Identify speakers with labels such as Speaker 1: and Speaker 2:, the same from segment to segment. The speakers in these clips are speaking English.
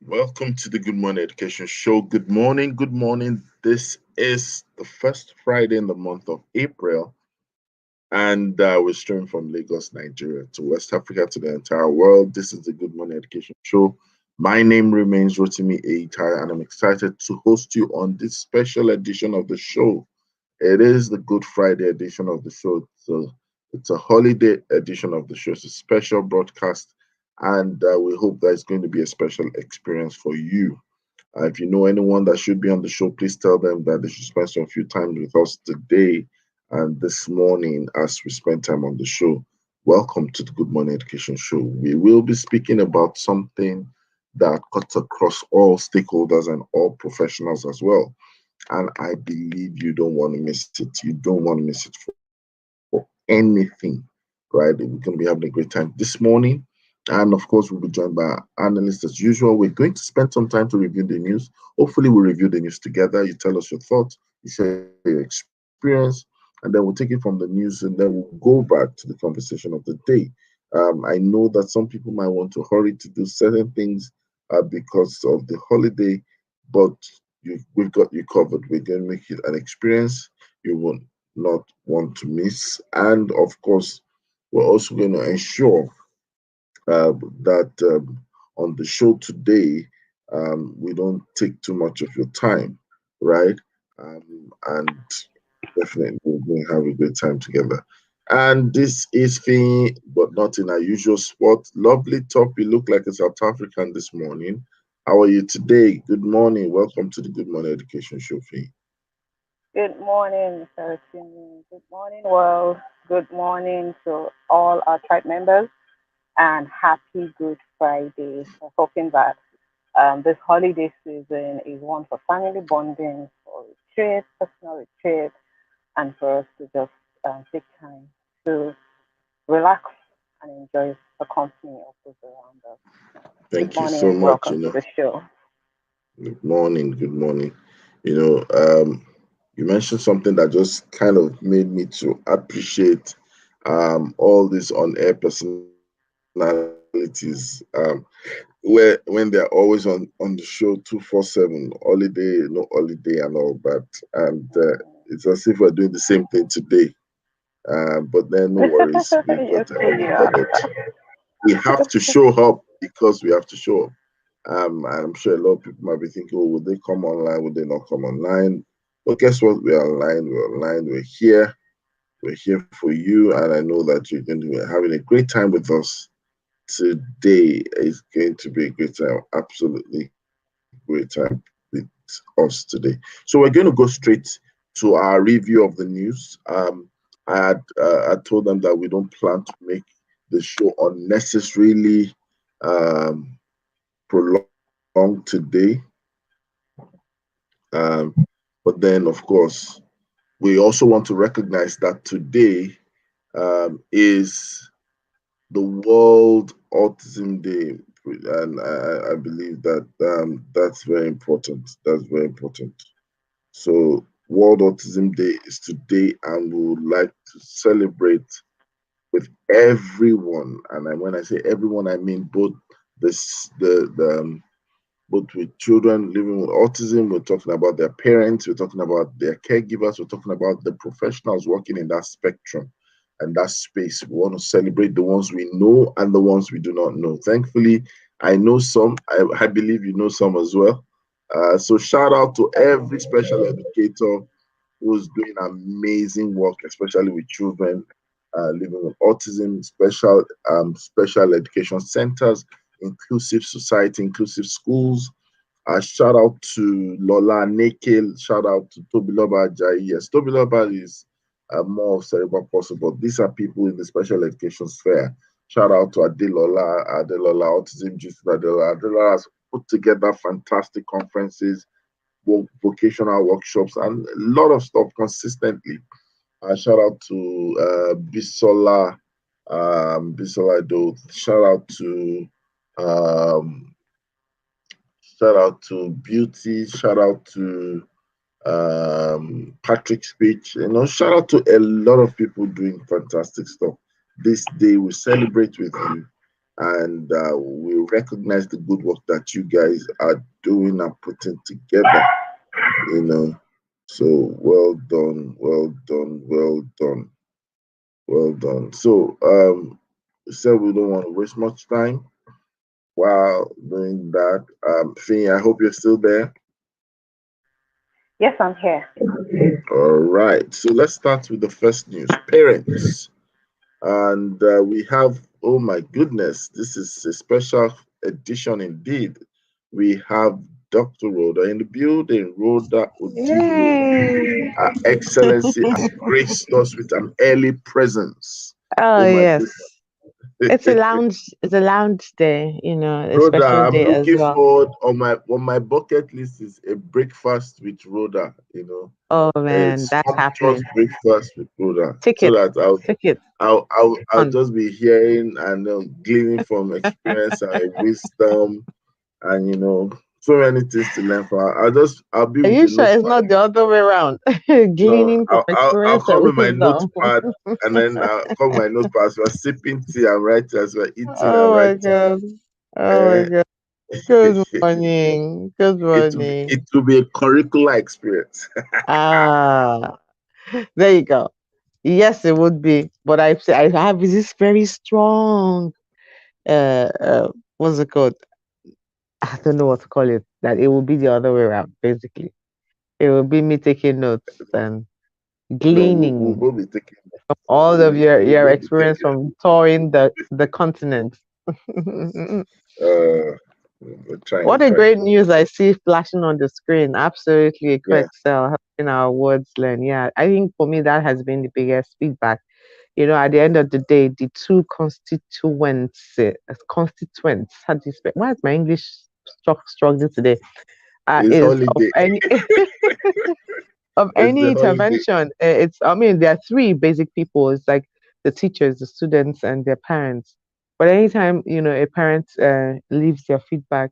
Speaker 1: Welcome to the Good Morning Education Show. Good morning, good morning. This is the first Friday in the month of April, and we're streaming from Lagos, Nigeria to West Africa to the entire world. This is the Good Morning Education Show. My name remains Rotimi Eitai, and I'm excited to host you on this special edition of the show. It is the Good Friday edition of the show. So it's a holiday edition of the show. It's a special broadcast, and we hope that it's going to be a special experience for you. If you know anyone that should be on the show, please tell them that they should spend some few time with us today and this morning as we spend time on the show. Welcome to the Good Morning Education Show. We will be speaking about something that cuts across all stakeholders and all professionals as well, and I believe you don't want to miss it. You don't want to miss it for anything, right? We're going to be having a great time this morning. And of course, we'll be joined by analysts as usual. We're going to spend some time to review the news. Hopefully, we'll review the news together. You tell us your thoughts, you share your experience, and then we'll take it from the news and then we'll go back to the conversation of the day. I know that some people might want to hurry to do certain things because of the holiday, but we've got you covered. We're going to make it an experience you will not want to miss. And of course, we're also going to ensure that on the show today, we don't take too much of your time, right? And definitely we're going to have a great time together. And this is Fee, but not in our usual spot. Lovely top. You look like a South African this morning. How are you today? Good morning. Welcome to the Good Morning Education Show, Fee.
Speaker 2: Good morning, Mr. Rotimi. Good morning, world. Good morning to all our tribe members, and happy Good Friday. We're hoping that this holiday season is one for family bonding, for retreat, personal retreat, and for us to just take time to relax and enjoy the company of those around us. Good
Speaker 1: Thank you
Speaker 2: morning
Speaker 1: so
Speaker 2: and
Speaker 1: much.
Speaker 2: welcome to the show.
Speaker 1: Good morning. Good morning. You know, you mentioned something that just kind of made me to appreciate all these on-air personalities, where when they're always on the show 247, holiday, no holiday, and all that, and it's as if we're doing the same thing today. But then no worries, we've got
Speaker 2: Yes, we
Speaker 1: everything
Speaker 2: are.
Speaker 1: covered. We have to show up because we have to show up. And I'm sure a lot of people might be thinking, oh, would they come online? Would they not come online? But guess what? We're online. We're online. We're here. We're here for you. And I know that you're going to be having a great time with us today. Is going to be a great time. Absolutely great time with us today. So we're going to go straight to our review of the news. I told them that we don't plan to make the show unnecessarily um, prolonged today. Um, but then, of course, we also want to recognize that today is the World Autism Day, and I believe that that's very important. That's very important. So, World Autism Day is today, and we would like to celebrate with everyone. And when I say everyone, I mean both the both with children living with autism. We're talking about their parents, we're talking about their caregivers, we're talking about the professionals working in that spectrum and that space. We want to celebrate the ones we know and the ones we do not know. Thankfully, I know some. I believe you know some as well. So shout out to every special educator who's doing amazing work, especially with children living with autism, special education centers, inclusive society, inclusive schools. Shout out to Lola Nikhil. Shout out to Tobiloba Ajayi. Yes, Tobiloba is more of cerebral palsy, but these are people in the special education sphere. Shout out to Adelola Autism Juice Adelola. Adelola has put together fantastic conferences, vocational workshops, and a lot of stuff consistently. Shout out to Bisola Do. Um, Shout out to Beauty. Shout out to Patrick Speech. Shout out to a lot of people doing fantastic stuff. This day we celebrate with you. and we recognize the good work that you guys are doing and putting together. You know, so well done, well done, well done, well done. So we said we don't want to waste much time while doing that. Finn, I hope you're still there.
Speaker 2: Yes, I'm here.
Speaker 1: All right, so let's start with the first news. Parents. And we have, oh my goodness, this is a special edition indeed. We have Dr. Rhoda in the building. Rhoda Odigbo,
Speaker 3: Yay!
Speaker 1: Her Excellency, has graced us with an early presence.
Speaker 3: Oh
Speaker 1: Oh my
Speaker 3: yes.
Speaker 1: goodness.
Speaker 3: It's a lounge day, a
Speaker 1: Rhoda,
Speaker 3: special
Speaker 1: I'm
Speaker 3: day as
Speaker 1: looking
Speaker 3: well.
Speaker 1: forward on my bucket list is a breakfast with Rhoda,
Speaker 3: Oh
Speaker 1: a
Speaker 3: man, that's
Speaker 1: sumptuous
Speaker 3: happening.
Speaker 1: breakfast with Rhoda, so
Speaker 3: Ticket,
Speaker 1: that
Speaker 3: ticket
Speaker 1: I'll
Speaker 3: on.
Speaker 1: just be hearing and gleaning from experience and wisdom and so many things to learn from her. I'll be
Speaker 3: Are
Speaker 1: with
Speaker 3: you
Speaker 1: a
Speaker 3: sure it's
Speaker 1: notepad.
Speaker 3: not the other way around?
Speaker 1: No,
Speaker 3: Gleaning from
Speaker 1: I'll
Speaker 3: experience
Speaker 1: come
Speaker 3: and
Speaker 1: with my
Speaker 3: wisdom.
Speaker 1: notepad and then I'll come with my notepad as we're sipping tea and writing as we're eating and
Speaker 3: Oh my
Speaker 1: writing.
Speaker 3: god. Oh my
Speaker 1: Eh,
Speaker 3: god. Good morning. Good morning.
Speaker 1: it will be a curricular experience.
Speaker 3: Ah, there you go. Yes, it would be, but I have this very strong what's it called? I don't know what to call it. That it will be the other way around, basically. It will be me taking notes and
Speaker 1: No, we'll
Speaker 3: gleaning
Speaker 1: both be taking
Speaker 3: all of
Speaker 1: we'll
Speaker 3: your
Speaker 1: both be
Speaker 3: experience
Speaker 1: taking
Speaker 3: from touring the continent.
Speaker 1: uh we're trying,
Speaker 3: What a
Speaker 1: trying.
Speaker 3: great news I see flashing on the screen. Absolutely,
Speaker 1: Yeah.
Speaker 3: Excel helping our words learn. Yeah, I think for me that has been the biggest feedback. At the end of the day, the two constituents, how do you spell? Why is my English struggling today?
Speaker 1: It's
Speaker 3: Is of
Speaker 1: holiday.
Speaker 3: any of
Speaker 1: It's
Speaker 3: any
Speaker 1: the holiday.
Speaker 3: intervention. It's I mean there are three basic people. It's like the teachers, the students, and their parents. But anytime a parent leaves their feedback,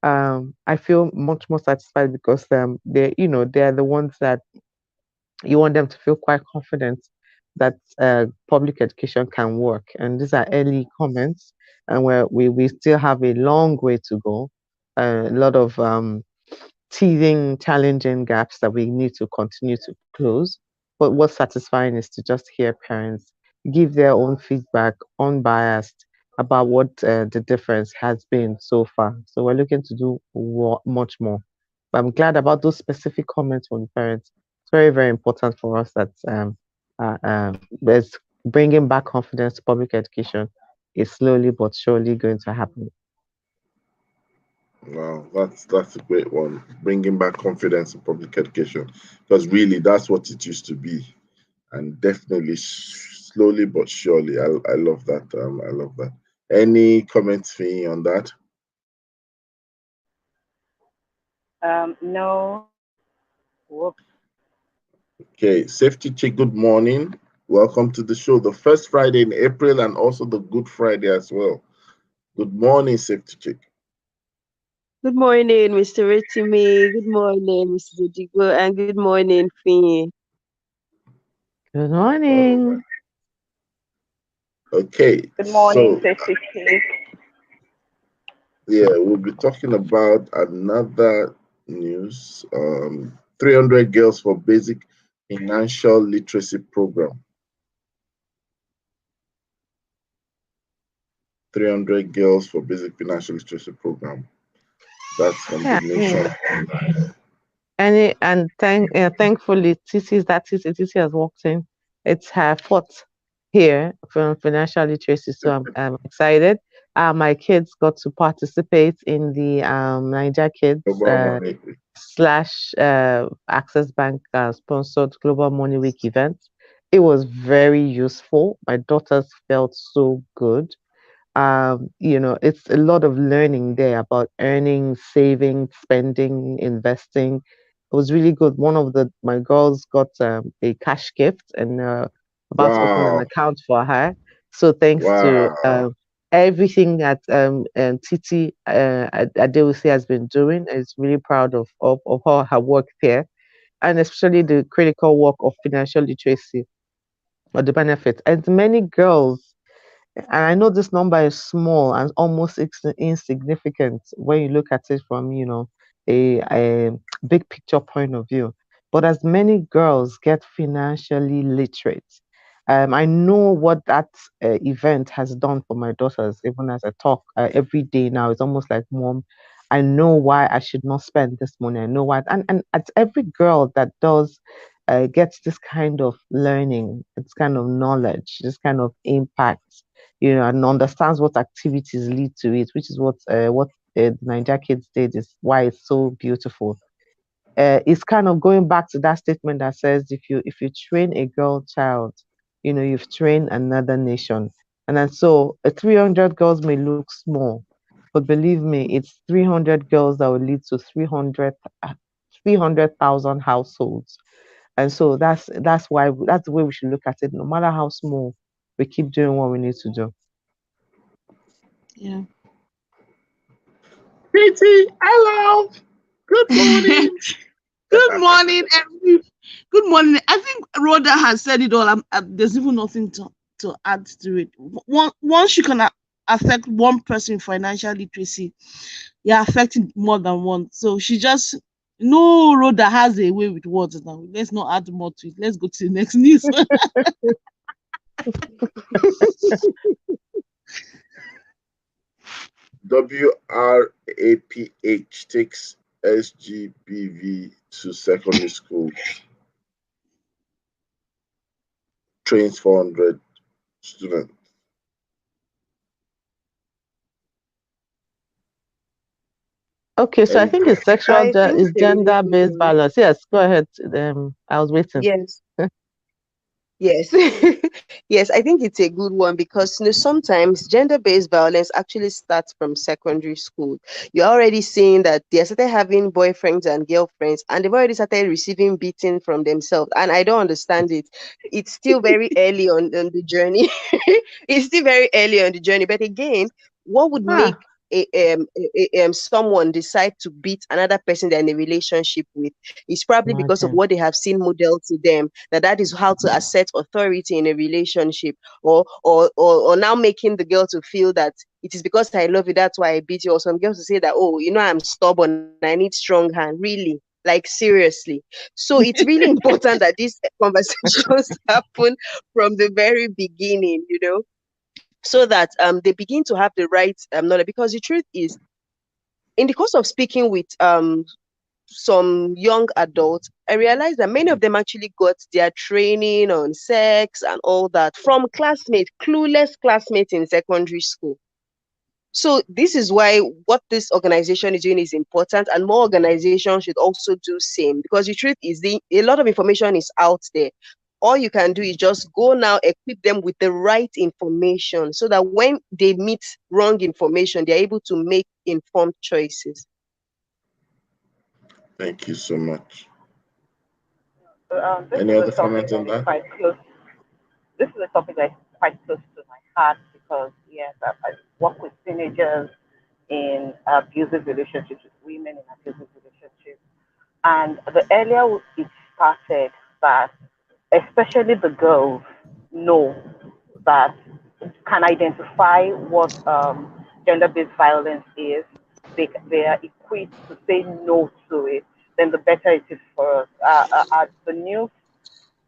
Speaker 3: I feel much more satisfied because they're the ones that you want them to feel quite confident that public education can work. And these are early comments, and where we still have a long way to go. A lot of teething, challenging gaps that we need to continue to close. But what's satisfying is to just hear parents give their own feedback, unbiased, about what the difference has been so far. So we're looking to do much more. But I'm glad about those specific comments from parents. It's very, very important for us that there's bringing back confidence to public education is slowly but surely going to happen.
Speaker 1: Wow, that's a great one. Bringing back confidence in public education, because really that's what it used to be, and definitely slowly but surely. I love that. I love that. Any comments for you on that?
Speaker 2: No. Whoops.
Speaker 1: Okay, safety check. Good morning. Welcome to the show. The first Friday in April and also the Good Friday as well. Good morning, safety check.
Speaker 4: Good morning, Mr. Ritimi. Good morning, Mr. Digo, and good morning, Fee.
Speaker 3: Good
Speaker 1: All right.
Speaker 3: morning.
Speaker 1: Okay,
Speaker 2: Good morning,
Speaker 1: so
Speaker 2: Sister Chick.
Speaker 1: yeah, we'll be talking about another news. 300 girls for basic financial literacy program. 300 girls for basic financial literacy program. That's from the
Speaker 3: Yeah, I
Speaker 1: nation.
Speaker 3: mean, thankfully, TC has walked in. It's her fourth here from financial literacy, so I'm excited. My kids got to participate in the Niger Kids
Speaker 1: Global money.
Speaker 3: slash Access Bank sponsored Global Money Week event. It was very useful. My daughters felt so good. It's a lot of learning there about earning, saving, spending, investing. It was really good. One of my girls got a cash gift and about to open an
Speaker 1: Wow.
Speaker 3: account for her. So thanks to
Speaker 1: Wow.
Speaker 3: everything that Titi Adewusi has been doing, is really proud of all her work there, and especially the critical work of financial literacy or the benefits. And many girls And I know this number is small and almost insignificant when you look at it from, a big picture point of view. But as many girls get financially literate, I know what that event has done for my daughters. Even as I talk every day now, it's almost like, Mom, I know why I should not spend this money. I know why. And it's every girl that does gets this kind of learning, this kind of knowledge, this kind of impact, and understands what activities lead to it, which is what the Niger Kids did, is why it's so beautiful. It's kind of going back to that statement that says if you train a girl child, you've trained another nation. And then so 300 girls may look small, but believe me, it's 300 girls that will lead to 300,000 households. And so that's the way we should look at it. No matter how small, we keep doing what we need to do.
Speaker 4: Yeah.
Speaker 1: Pretty, hello. Good morning.
Speaker 5: Good morning, good morning. I think Rhoda has said it all. There's even nothing to add to it. Once you can affect one person financial literacy, you're affecting more than one. So she just Rhoda has a way with words now. Let's not add more to it. Let's go to the next news.
Speaker 1: WRAPH takes SGBV to secondary schools. Trains 400 students.
Speaker 3: Okay, so I think it's
Speaker 4: I think
Speaker 3: it's
Speaker 4: there is a good
Speaker 3: gender-based
Speaker 4: one.
Speaker 3: violence. Yes, go ahead. I was waiting.
Speaker 4: Yes. Yes, yes, I think it's a good one because sometimes gender-based violence actually starts from secondary school. You're already seeing that they started having boyfriends and girlfriends, and they've already started receiving beating from themselves. And I don't understand it. It's still very early on the journey. It's still very early on the journey. But again, what would make someone decide to beat another person they're in a relationship with is probably because of
Speaker 3: Imagine.
Speaker 4: what they have seen modeled to them, that is how to assert authority in a relationship, or now making the girl to feel that it is because I love you, that's why I beat you. Or some girls to say that, oh, I'm stubborn, I need strong hand. Really? Like, seriously? So it's really important that these conversations happen from the very beginning, so that they begin to have the right knowledge. Because the truth is, in the course of speaking with some young adults, I realized that many of them actually got their training on sex and all that from classmates, clueless classmates in secondary school. So this is why what this organization is doing is important, and more organizations should also do same. Because the truth is, a lot of information is out there. All you can do is just go now, equip them with the right information, so that when they meet wrong information, they're able to make informed choices.
Speaker 1: Thank you so much.
Speaker 2: This
Speaker 1: Any
Speaker 2: is a
Speaker 1: other
Speaker 2: topic
Speaker 1: comments on
Speaker 2: that is
Speaker 1: that?
Speaker 2: quite close. This is a topic that is quite close to my heart because yes, I work with teenagers in abusive relationships with women in abusive relationships, and the earlier it started, that especially the girls know that can identify what gender-based violence is, they are equipped to say no to it, then the better it is for us. The news,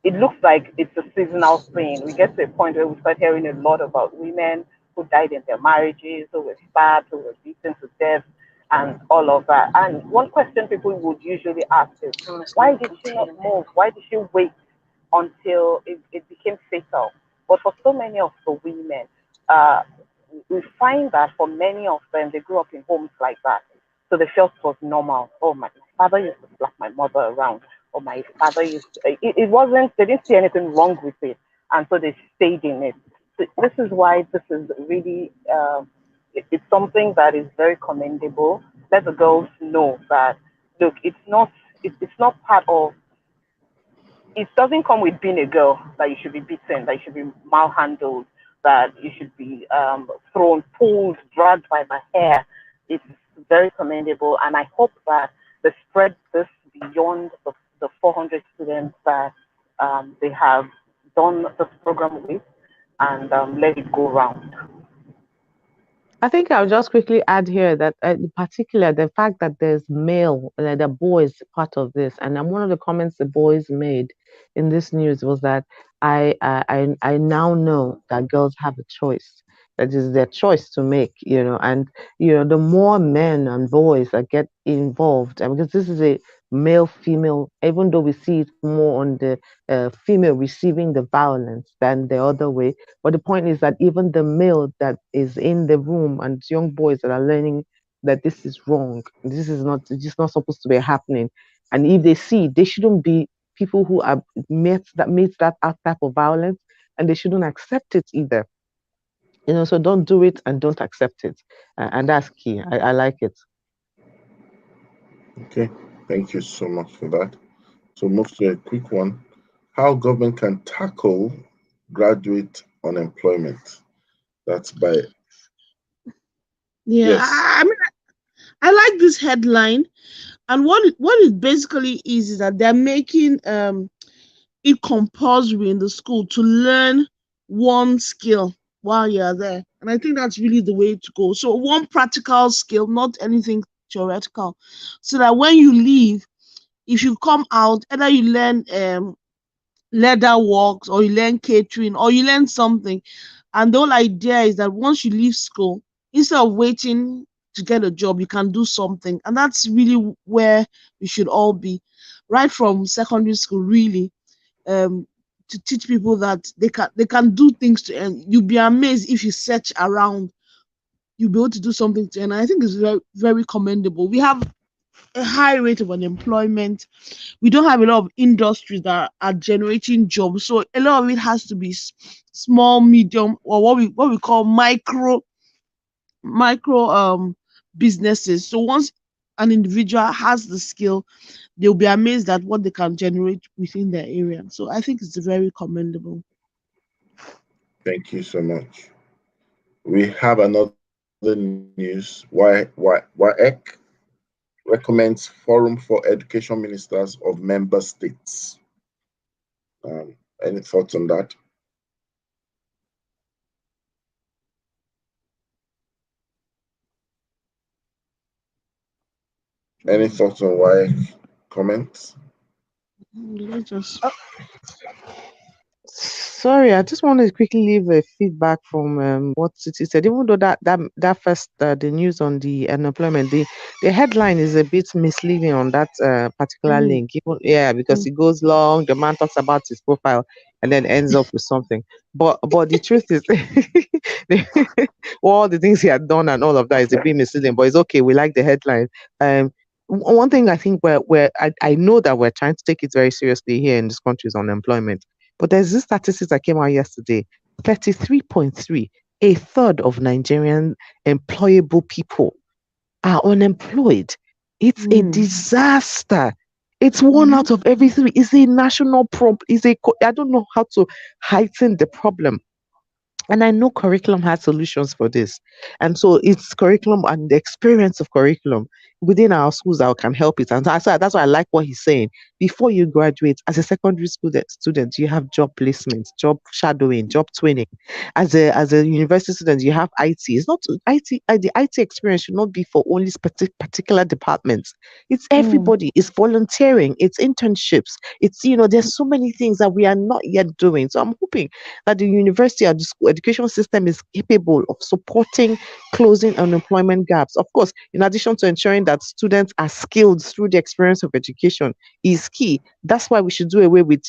Speaker 2: it looks like it's a seasonal thing. We get to a point where we start hearing a lot about women who died in their marriages, who were stabbed, who were beaten to death, and all of that. And one question people would usually ask is, why did she not move? Why did she wait until it became fatal? But for so many of the women, uh, we find that for many of them, they grew up in homes like that. So they felt it was normal. Oh, my father used to slap my mother around. Or my father used to, it wasn't, they didn't see anything wrong with it. And so they stayed in it. This is why this is really, it's something that is very commendable. Let the girls know that, look, it's not part of, it doesn't come with being a girl that you should be beaten, that you should be malhandled, that you should be thrown, pulled, dragged by the hair. It's very commendable, and I hope that they spread this beyond the 400 students that they have done this program with, and let it go round.
Speaker 3: I think I'll just quickly add here that, in particular, the fact that there's male, the boys part of this, and one of the comments the boys made in this news was that I now know that girls have a choice. That is their choice to make, and the more men and boys that get involved, and because this is a male female, even though we see it more on the female receiving the violence than the other way, but the point is that even the male that is in the room and young boys that are learning that this is wrong, this is not supposed to be happening. And if they see, they shouldn't be people who are meets that type of violence, and they shouldn't accept it either. So don't do it and don't accept it, and that's key. I like it.
Speaker 1: Okay, thank you so much for that. So move to a quick one. How government can tackle graduate unemployment. That's by
Speaker 5: Yeah,
Speaker 1: yes.
Speaker 5: I mean, I like this headline, and what it basically is that they're making it compulsory in the school to learn one skill while you're there, and I think that's really the way to go. So one practical skill, not anything theoretical, so that when you leave, if you come out, either you learn leather works, or you learn catering, or you learn something. And the whole idea is that once you leave school, instead of waiting to get a job, you can do something. And that's really where we should all be, right from secondary school, really, to teach people that they can do things to earn. You'll be amazed if you search around, you'll be able to do something to earn. And I think it's very, very commendable. We have a high rate of unemployment. We don't have a lot of industries that are generating jobs, so a lot of it has to be small, medium, or what we call micro businesses. So once an individual has the skill, they'll be amazed at what they can generate within their area. So I think it's very commendable.
Speaker 1: Thank you so much. We have another news. WAEC recommends forum for education ministers of member states. Any thoughts on that? Any thoughts on WAEC comments?
Speaker 5: Let's just
Speaker 3: Sorry, I just wanted to quickly leave a feedback from what City said. Even though that first the news on the unemployment, the headline is a bit misleading on that particular
Speaker 5: Mm,
Speaker 3: link. Yeah, because
Speaker 5: mm,
Speaker 3: it goes long. The man talks about his profile and then ends up with something. But the truth is, all the things he had done and all of that is a bit misleading. But it's okay. We like the headline. One thing I think where I know that we're trying to take it very seriously here in this country is unemployment. But there's this statistics that came out yesterday. 33.3, a third of Nigerian employable people are unemployed. It's a
Speaker 5: mm,
Speaker 3: disaster. It's one
Speaker 5: mhm,
Speaker 3: out of every three. It's a national problem. I don't know how to heighten the problem. And I know curriculum has solutions for this. And so it's curriculum and the experience of curriculum within our schools that can help it. And that's why I like what he's saying. Before you graduate, as a secondary school student, you have job placements, job shadowing, job twinning. As a university student, you have IT. It's not IT, the IT experience should not be for only particular departments. It's
Speaker 5: mm,
Speaker 3: everybody. It's volunteering, it's internships. There's so many things that we are not yet doing. So I'm hoping that the university or the school education system is capable of supporting closing unemployment gaps. Of course, in addition to ensuring that students are skilled through the experience of education is key. That's why we should do away with,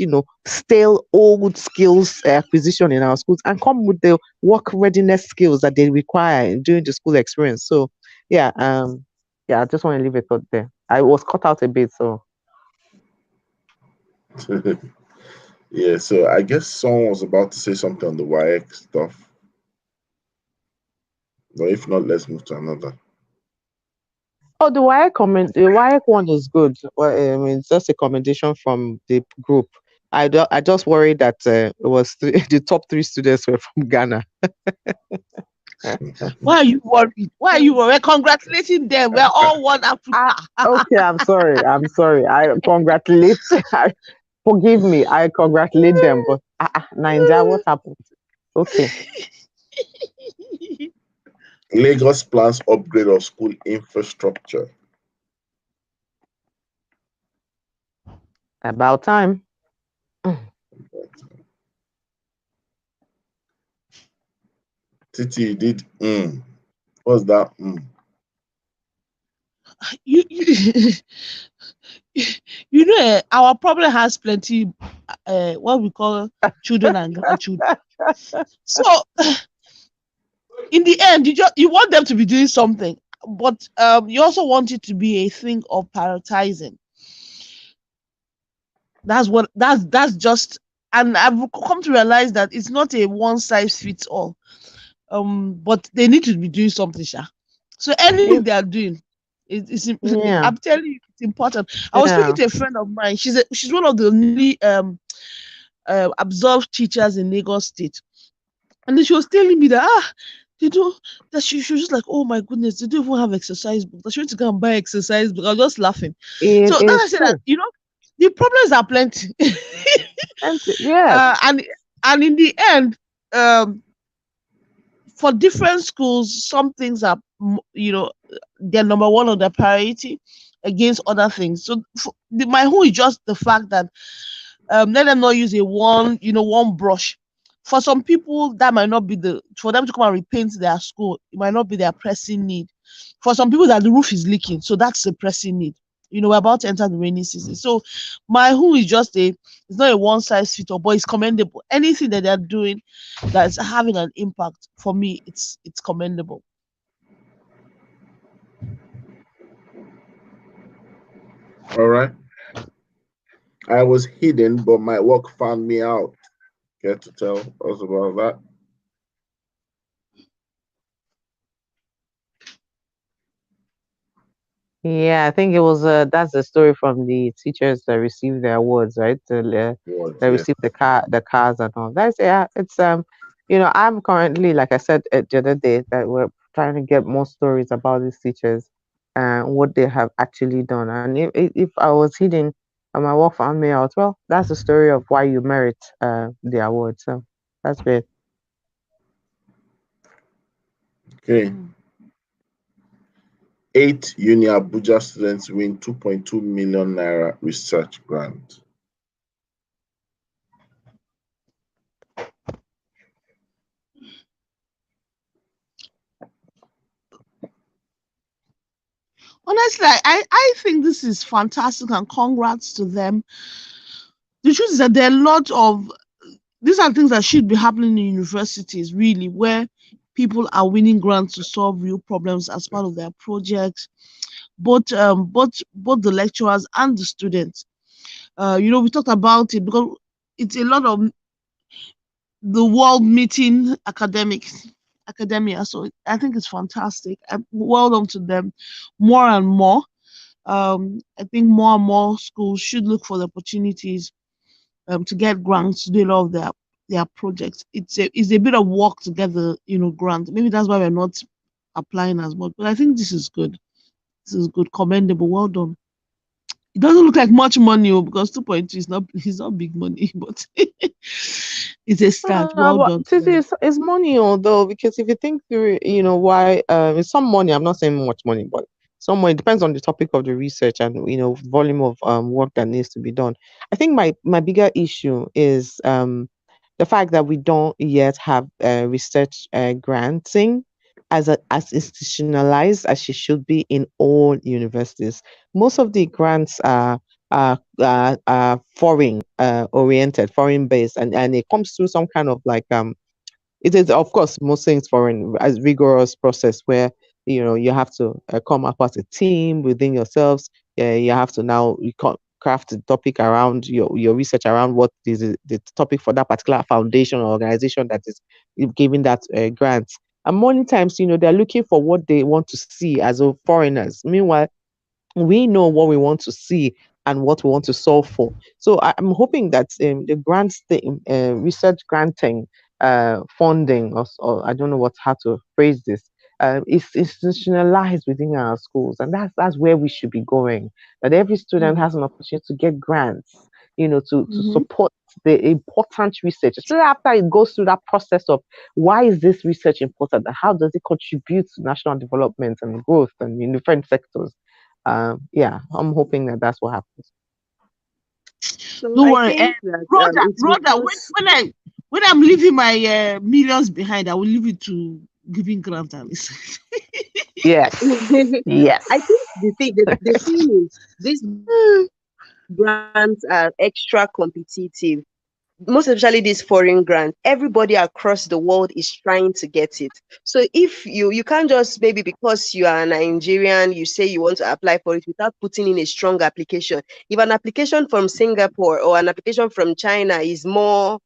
Speaker 3: stale old skills acquisition in our schools and come with the work readiness skills that they require during the school experience. So, yeah, I just want to leave it out there. I was cut out a bit, so
Speaker 1: Yeah, so I guess someone was about to say something on the WAEC stuff. But if not, let's move to another.
Speaker 3: oh, the wire one is good. Well, I mean, it's just a commendation from the group. I just worried that it was the top three students were from Ghana.
Speaker 5: Why are you worried? Why are you worried? We're congratulating them. We're all one
Speaker 3: Ah,
Speaker 5: Africa.
Speaker 3: okay, I'm sorry. I'm sorry. I congratulate. Forgive me. I congratulate them. But Ninja, what happened? Okay.
Speaker 1: Lagos plans upgrade of school infrastructure.
Speaker 3: About time.
Speaker 1: Titi, you did. What's that?
Speaker 5: You, you know, our problem has plenty, what we call children and grandchildren. So, in the end, you want them to be doing something, but you also want it to be a thing of prioritizing. That's just, and I've come to realize that it's not a one size fits all. But they need to be doing something, Sha. So anything they are doing,
Speaker 3: Yeah.
Speaker 5: I'm telling you, it's important. I was speaking to a friend of mine. She's one of the newly absorbed teachers in Lagos State, and then she was telling me that they don't. That she was just like, oh my goodness, they don't even have exercise books. That she went to go and buy exercise book. I was just laughing.
Speaker 3: It
Speaker 5: So then I
Speaker 3: is
Speaker 5: said that
Speaker 3: true.
Speaker 5: the problems are plenty,
Speaker 3: And yes.
Speaker 5: And in the end, for different schools, some things are, they're number one on their priority against other things. So my whole is just the fact that let them not use one brush. For some people, that might not be for them to come and repaint their school. It might not be their pressing need. For some people, that the roof is leaking, so that's the pressing need. We're about to enter the rainy season. So my who is just it's not a one size fits all, but it's commendable. Anything that they're doing that's having an impact, for me, it's commendable.
Speaker 1: All right. I was hidden, but my work found me out. Care to tell us about that?
Speaker 3: Yeah, I think it was that's the story from the teachers that received their awards, right?
Speaker 1: What?
Speaker 3: That
Speaker 1: Yes.
Speaker 3: received the cars and all. That's yeah, it's I'm currently, like I said the other day, that we're trying to get more stories about these teachers and what they have actually done. And if I was hidden and my work found me out, well, that's the story of why you merit the award. So that's great.
Speaker 1: Okay. 8 Uni Abuja students win 2.2 million naira research grant.
Speaker 5: Honestly, I think this is fantastic, and congrats to them. The truth is that there are a lot of these are things that should be happening in universities, really, where people are winning grants to solve real problems as part of their projects, both the lecturers and the students. We talked about it because it's a lot of the world meeting academia. So I think it's fantastic. Well done to them. More and more, I think more and more schools should look for the opportunities to get grants to do a lot of their projects. It's a bit of work to get the grant. Maybe that's why we're not applying as much. But I think this is good. This is good, commendable. Well done. It doesn't look like much money, because 2.2 is not big money, but it's a start. Well
Speaker 3: But
Speaker 5: done to
Speaker 3: Titi,
Speaker 5: them.
Speaker 3: it's money, although, because if you think through, why it's some money. I'm not saying much money, but some money depends on the topic of the research and volume of work that needs to be done. I think my bigger issue is the fact that we don't yet have research granting as institutionalized as it should be in all universities. Most of the grants are foreign oriented, foreign based, and it comes through some kind of like it is, of course, most things foreign as rigorous process where you have to come up as a team within yourselves. You have to now craft the topic around your research around what is the topic for that particular foundation or organization that is giving that grant. And many times, they're looking for what they want to see as of foreigners. Meanwhile, we know what we want to see and what we want to solve for. So I'm hoping that the research granting funding, or I don't know how to phrase this, is institutionalized within our schools, and that's where we should be going. That every student
Speaker 5: Mm.
Speaker 3: has an opportunity to get grants. to support the important research, especially after it goes through that process of why is this research important and how does it contribute to national development and growth and in different sectors. Yeah, I'm hoping that that's what happens.
Speaker 4: So
Speaker 5: Don't
Speaker 4: I
Speaker 5: worry,
Speaker 4: think that it's
Speaker 5: Rhoda.
Speaker 4: because
Speaker 5: When I'm leaving my millions behind, I will leave it to giving grant and research.
Speaker 3: Yes. Yes.
Speaker 4: I think the thing is these grants are extra competitive, most especially this foreign grant. Everybody across the world is trying to get it. So if you can't just, maybe because you are a Nigerian, you say you want to apply for it without putting in a strong application. If an application from Singapore or an application from China is more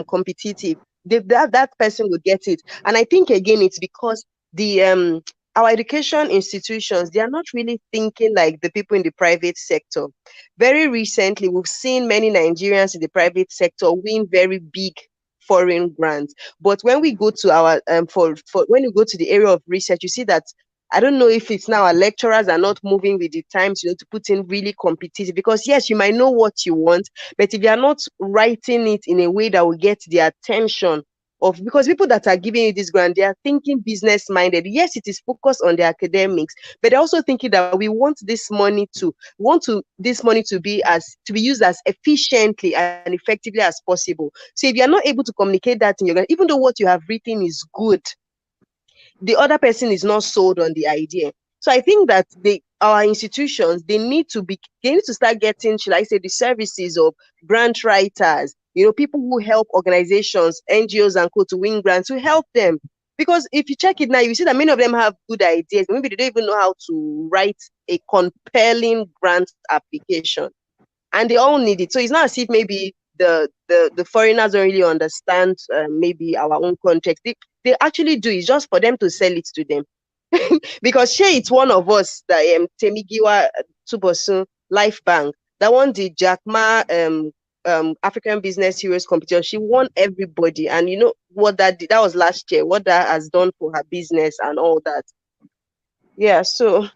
Speaker 4: competitive, that person would get it. And I think again it's because the our education institutions, they are not really thinking like the people in the private sector. Very recently, we've seen many Nigerians in the private sector win very big foreign grants. But when we go to our for when you go to the area of research, you see that I don't know if it's now our lecturers are not moving with the times, to put in really competitive. Because yes, you might know what you want, but if you are not writing it in a way that will get the attention of, because people that are giving you this grant, they are thinking business minded. Yes, it is focused on the academics, but they're also thinking that we want this money to be used as efficiently and effectively as possible. So if you're not able to communicate that in your grant, even though what you have written is good, the other person is not sold on the idea. So I think that our institutions, they need to start getting, shall I say, the services of grant writers, people who help organizations, NGOs and co to win grants, to help them. Because if you check it now, you see that many of them have good ideas. Maybe they don't even know how to write a compelling grant application, and they all need it. So it's not as if maybe the foreigners don't really understand maybe our own context. They actually do. It's just for them to sell it to them. Because Shay, it's one of us, the Temigiwa Tubosun Life Bank, that won the Jack Ma African Business Heroes competition. She won everybody, and you know what that did? That was last year. What that has done for her business and all that. Yeah, so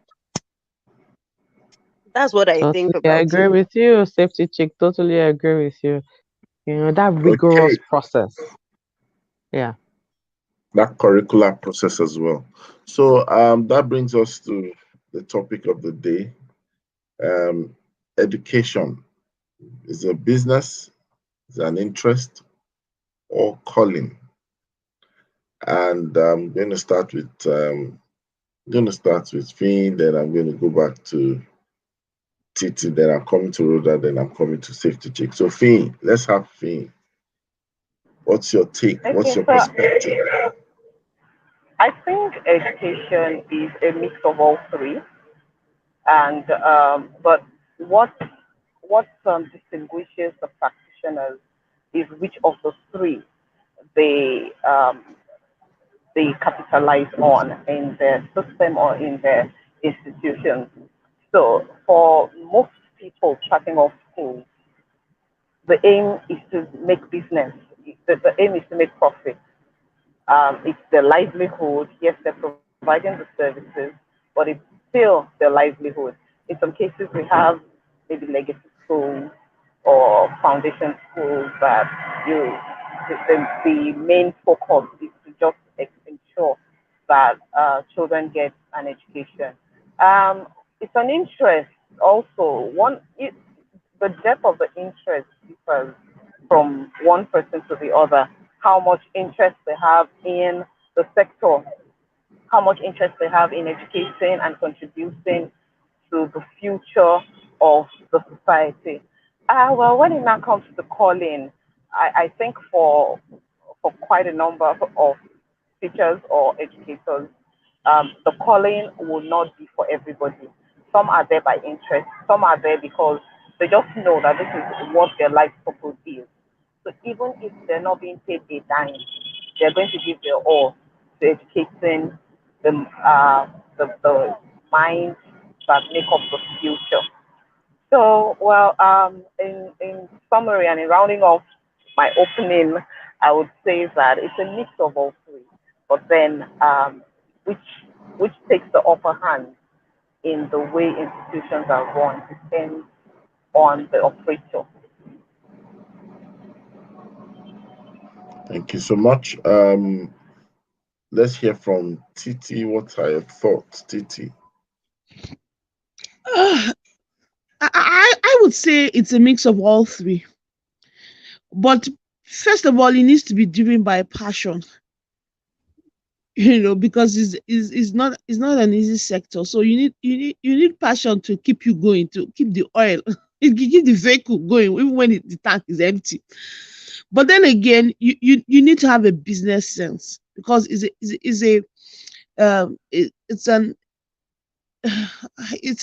Speaker 4: that's what I think
Speaker 3: Totally
Speaker 4: about
Speaker 3: agree
Speaker 4: it.
Speaker 3: with you, safety chick. Totally agree with you. That
Speaker 1: Okay,
Speaker 3: rigorous process. Yeah.
Speaker 1: that curricular process as well. So that brings us to the topic of the day. Education is a business, is an interest, or calling. And I'm going to start with Finn, then I'm going to go back to Titi, then I'm coming to Rhoda, then I'm coming to Safety Chick. So Finn, let's have Finn. What's your take? What's
Speaker 2: Okay,
Speaker 1: your
Speaker 2: so
Speaker 1: perspective?
Speaker 2: I think education is a mix of all three, and but what distinguishes the practitioners is which of the three they they capitalize on in their system or in their institutions. So for most people starting off school, the aim is to make business. The aim is to make profit. It's their livelihood. Yes, they're providing the services, but it's still their livelihood. In some cases, we have maybe legacy schools or foundation schools that the main focus is to just ensure that children get an education. It's an interest also. The depth of the interest differs from one person to the other. How much interest they have in the sector, how much interest they have in educating and contributing to the future of the society. Well, when it now comes to the calling, I think for quite a number of teachers or educators, the calling will not be for everybody. Some are there by interest, some are there because they just know that this is what their life purpose is. So even if they're not being paid a dime, they're going to give their all to educating the minds that make up the future. So, well, in summary and in rounding off my opening, I would say that it's a mix of all three. But then, which takes the upper hand in the way institutions are run depends on the operator.
Speaker 1: Thank you so much. Let's hear from Titi. What are your thoughts, Titi?
Speaker 5: I would say it's a mix of all three. But first of all, it needs to be driven by passion. Because it's not an easy sector. So you need passion to keep you going, to keep the oil, keep the vehicle going, even when the tank is empty. But then again, you need to have a business sense, because it's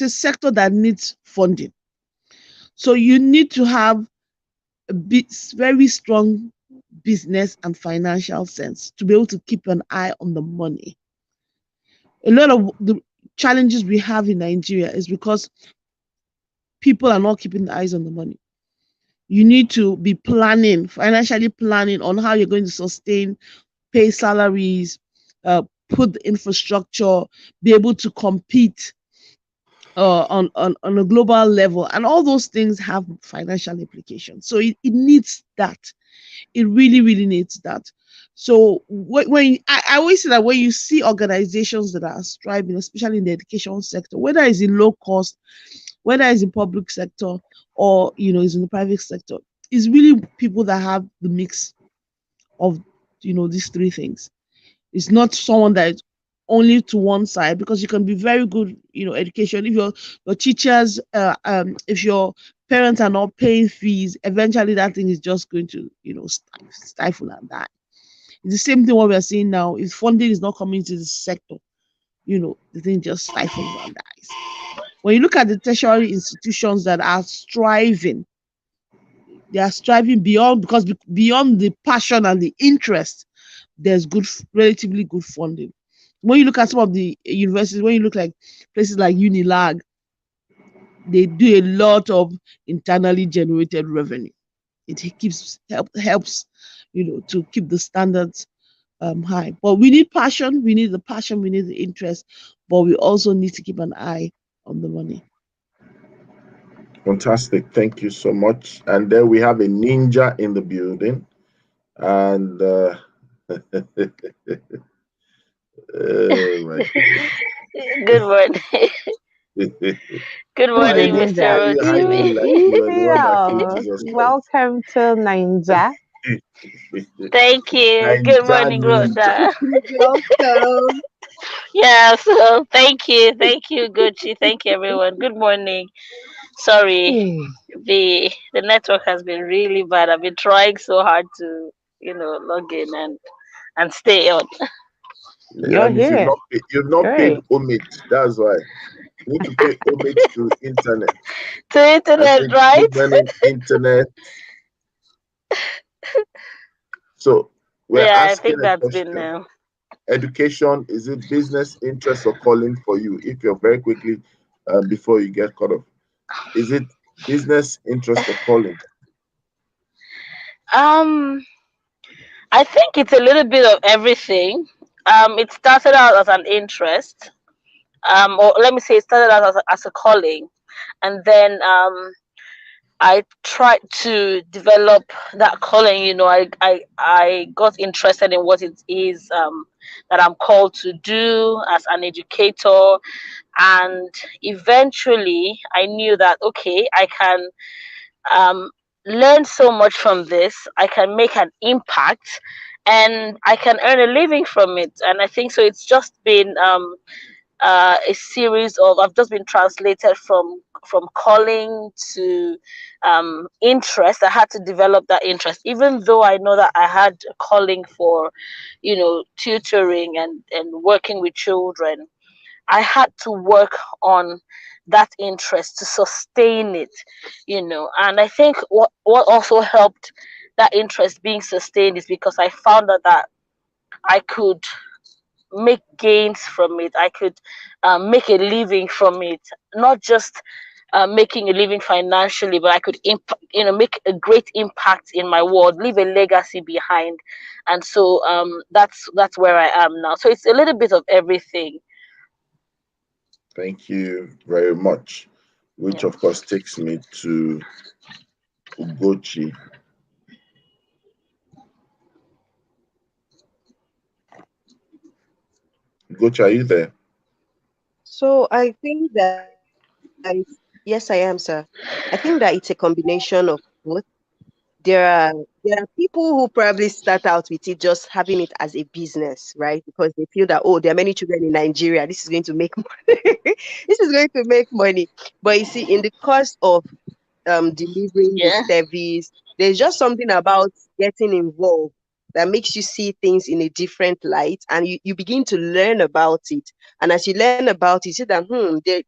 Speaker 5: a sector that needs funding. So you need to have a very strong business and financial sense to be able to keep an eye on the money. A lot of the challenges we have in Nigeria is because people are not keeping the eyes on the money. You need to be financially planning on how you're going to sustain, pay salaries, put the infrastructure, be able to compete on a global level, and all those things have financial implications. So it needs that. It really, really needs that. So when I always say that when you see organizations that are striving, especially in the education sector, whether it's in low cost, whether it's in public sector, or is in the private sector, it's really people that have the mix of these three things. It's not someone that is only to one side, because you can be very good, education. If your teachers, if your parents are not paying fees, eventually that thing is just going to, stifle and die. It's the same thing what we are seeing now. If funding is not coming to the sector, the thing just stifles and dies. When you look at the tertiary institutions that are striving, they are striving beyond the passion and the interest, there's relatively good funding. When you look at some of the universities, when you look like places like Unilag, they do a lot of internally generated revenue. It helps, to keep the standards high. But we need passion, we need the interest, but we also need to keep an eye on the money.
Speaker 1: Fantastic. Thank you so much. And then we have a ninja in the building. And oh my
Speaker 2: Good morning. Good morning, Mr. Rotimi.
Speaker 3: Welcome to Ninja.
Speaker 2: Thank you. Good morning, Rhoda.
Speaker 4: Welcome.
Speaker 2: Yeah, so thank you, Gucci. Thank you, everyone. Good morning. Sorry, the network has been really bad. I've been trying so hard to log in and stay on.
Speaker 3: You're here.
Speaker 1: You've not paid homage. That's why. You need to pay homage to internet.
Speaker 2: To internet, right?
Speaker 1: Internet. So we're asking a question. Education, is it business interest or calling for you? If you're very quickly before you get cut off, is it business interest or calling?
Speaker 2: I think it's a little bit of everything. It started out as an interest, or let me say, it started out as a calling, and then I tried to develop that calling. I got interested in what it is that I'm called to do as an educator, and eventually I knew that okay, I can learn so much from this. I can make an impact, and I can earn a living from it. And I think so. It's just been a series of. I've just been translated from calling to interest. I had to develop that interest, even though I know that I had a calling for, tutoring and working with children. I had to work on that interest to sustain it, and I think what also helped that interest being sustained is because I found out that I could make gains from it. I could make a living from it, not just making a living financially, but I could make a great impact in my world, leave a legacy behind. And so that's where I am now. So it's a little bit of everything.
Speaker 1: Thank you very much. which of course takes me to Ugochi. Ugochi, are you there?
Speaker 4: So I think that yes, I am, sir. I think that it's a combination of both. There are people who probably start out with it just having it as a business, right? Because they feel that, oh, there are many children in Nigeria. This is going to make money. This is going to make money. But you see, in the course of delivering the
Speaker 5: Yeah.
Speaker 4: service, there's just something about getting involved that makes you see things in a different light, and you begin to learn about it. And as you learn about it, you see that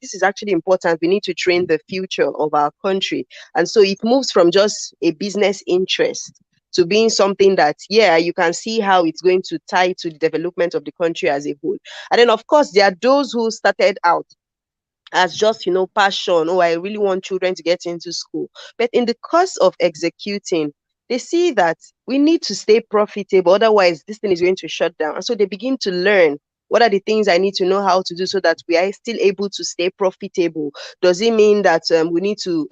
Speaker 4: this is actually important. We need to train the future of our country. And so it moves from just a business interest to being something that, yeah, you can see how it's going to tie to the development of the country as a whole. And then, of course, there are those who started out as just, passion. Oh, I really want children to get into school. But in the course of executing, they see that we need to stay profitable, otherwise this thing is going to shut down. And so they begin to learn, what are the things I need to know how to do so that we are still able to stay profitable? Does it mean that we need to,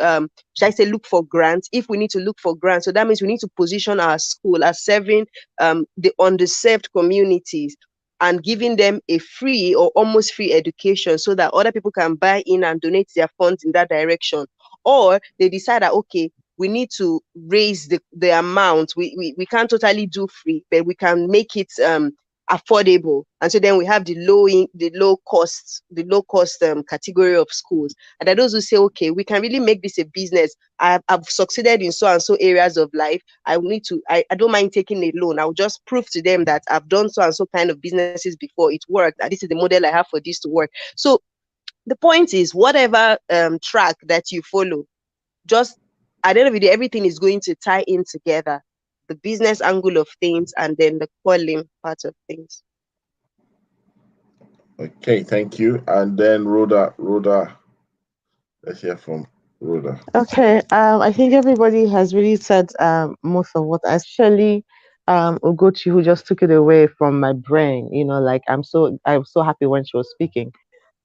Speaker 4: should I say, look for grants? If we need to look for grants, so that means we need to position our school as serving the underserved communities and giving them a free or almost free education so that other people can buy in and donate their funds in that direction. Or they decide that, okay, we need to raise the amount. We can't totally do free, but we can make it affordable. And so then we have the low cost category of schools. And there are those who say, okay, we can really make this a business. I've succeeded in so and so areas of life. I don't mind taking a loan. I'll just prove to them that I've done so and so kind of businesses before. It worked. That this is the model I have for this to work. So the point is, whatever track that you follow, just at the end of the day, everything is going to tie in together. The business angle of things and then the calling part of things.
Speaker 1: Okay, thank you. And then Rhoda, let's hear from Rhoda.
Speaker 3: Okay, I think everybody has really said most of what, especially Ugochi, who just took it away from my brain. Like I'm so happy when she was speaking.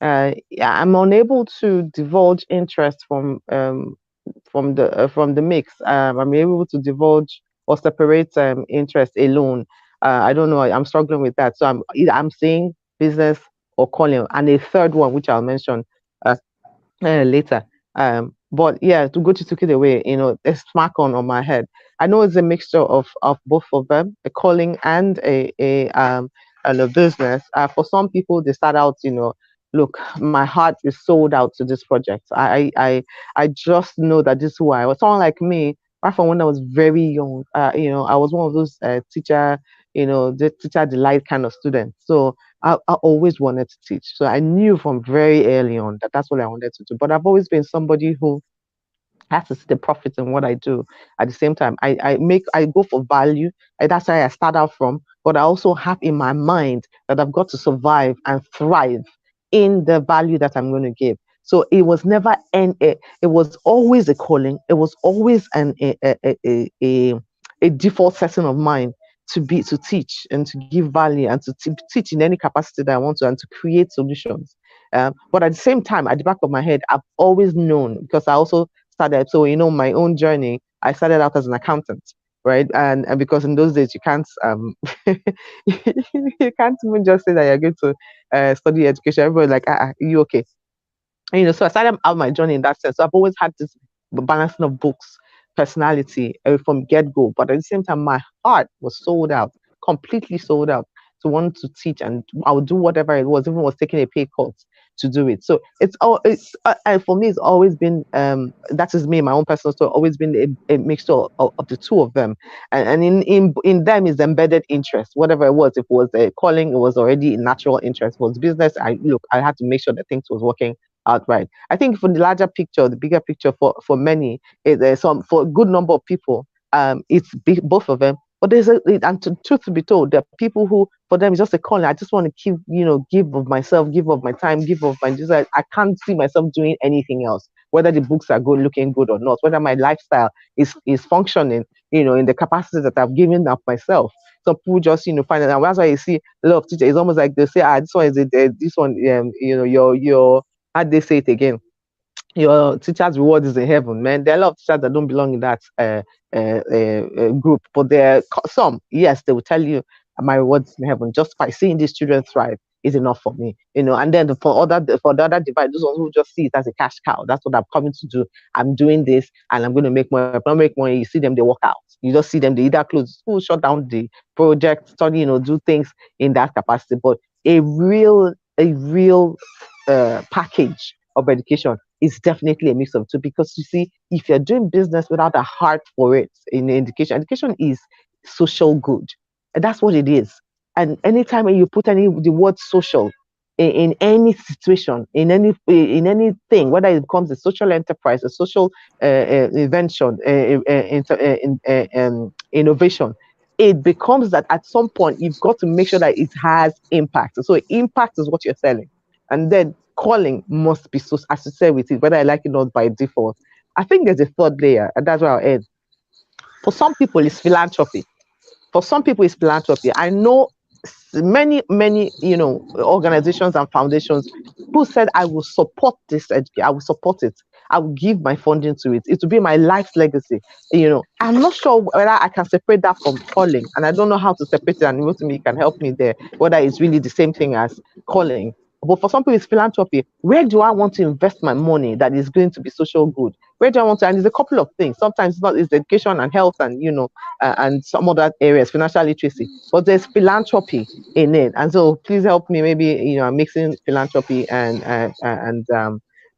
Speaker 3: Yeah, I'm unable to divulge interest from the mix. I'm able to divulge or separate interest alone. I don't know. I'm struggling with that. So I'm saying business or calling, and a third one which I'll mention uh, later. But yeah, to go to took it away, a smack on my head. I know it's a mixture of both of them, a calling and a business. For some people, they start out, look, my heart is sold out to this project. I just know that this is who I was. Someone like me, right from when I was very young, I was one of those the teacher delight kind of students. So I always wanted to teach. So I knew from very early on that that's what I wanted to do. But I've always been somebody who has to see the profit in what I do. At the same time, I go for value. And that's where I start out from. But I also have in my mind that I've got to survive and thrive in the value that I'm going to give. So it was never it was always a calling. It was always a default setting of mine to teach and to give value and to teach in any capacity that I want to and to create solutions. But at the same time, at the back of my head, I've always known because I also started. So my own journey. I started out as an accountant, right? And because in those days you can't you can't even just say that you're going to study education. Everybody's like, you okay? So I started out my journey in that sense. So I've always had this balancing of books, personality from get go. But at the same time, my heart was sold out, completely sold out to want to teach, and I would do whatever it was, even was taking a pay cut to do it. So and for me, it's always been that is me, my own personal story, always been a mixture of the two of them, and in them is embedded interest, whatever it was. If it was a calling, it was already a natural interest. If it was business, I had to make sure that things was working outright. I think for the larger picture, the bigger picture for many, some for a good number of people, it's both of them. But and truth to be told, there are people who, for them, it's just a calling. I just want to keep, give of myself, give of my time, give of my desire. I can't see myself doing anything else, whether the books are good, looking good or not, whether my lifestyle is functioning, in the capacity that I've given of myself. Some people just, find it. And that's why you see a lot of teachers. It's almost like they say, this one is this one, your how do they say it again? your teacher's reward is in heaven, man. There are a lot of teachers that don't belong in that group, but some, yes, they will tell you my reward is in heaven. Just by seeing these children thrive is enough for me, And then for the other divide, those ones who just see it as a cash cow. That's what I'm coming to do. I'm doing this, and I'm going to make money. If I don't make money, you see them, they walk out. You just see them, they either close school, shut down the project, study, do things in that capacity. But a real package of education is definitely a mix of two, because you see, if you're doing business without a heart for it in education is social good, and that's what it is. And anytime you put the word social in any situation, in anything, whether it becomes a social enterprise, a social invention, innovation, it becomes that at some point you've got to make sure that it has impact. So impact is what you're selling, and then calling must be so associated with it, whether I like it or not, by default. I think there's a third layer, and that's where I'll end. For some people, it's philanthropy. For some people, it's philanthropy. I know many, organizations and foundations who said, I will support this education, I will support it. I will give my funding to it. It will be my life's legacy. I'm not sure whether I can separate that from calling, and I don't know how to separate it. And Rotimi can help me there, whether it's really the same thing as calling. But for some people, it's philanthropy. Where do I want to invest my money that is going to be social good? Where do I want to? And there's a couple of things. Sometimes it's education and health, and and some other areas, financial literacy. But there's philanthropy in it, and so please help me. Maybe I'm mixing philanthropy and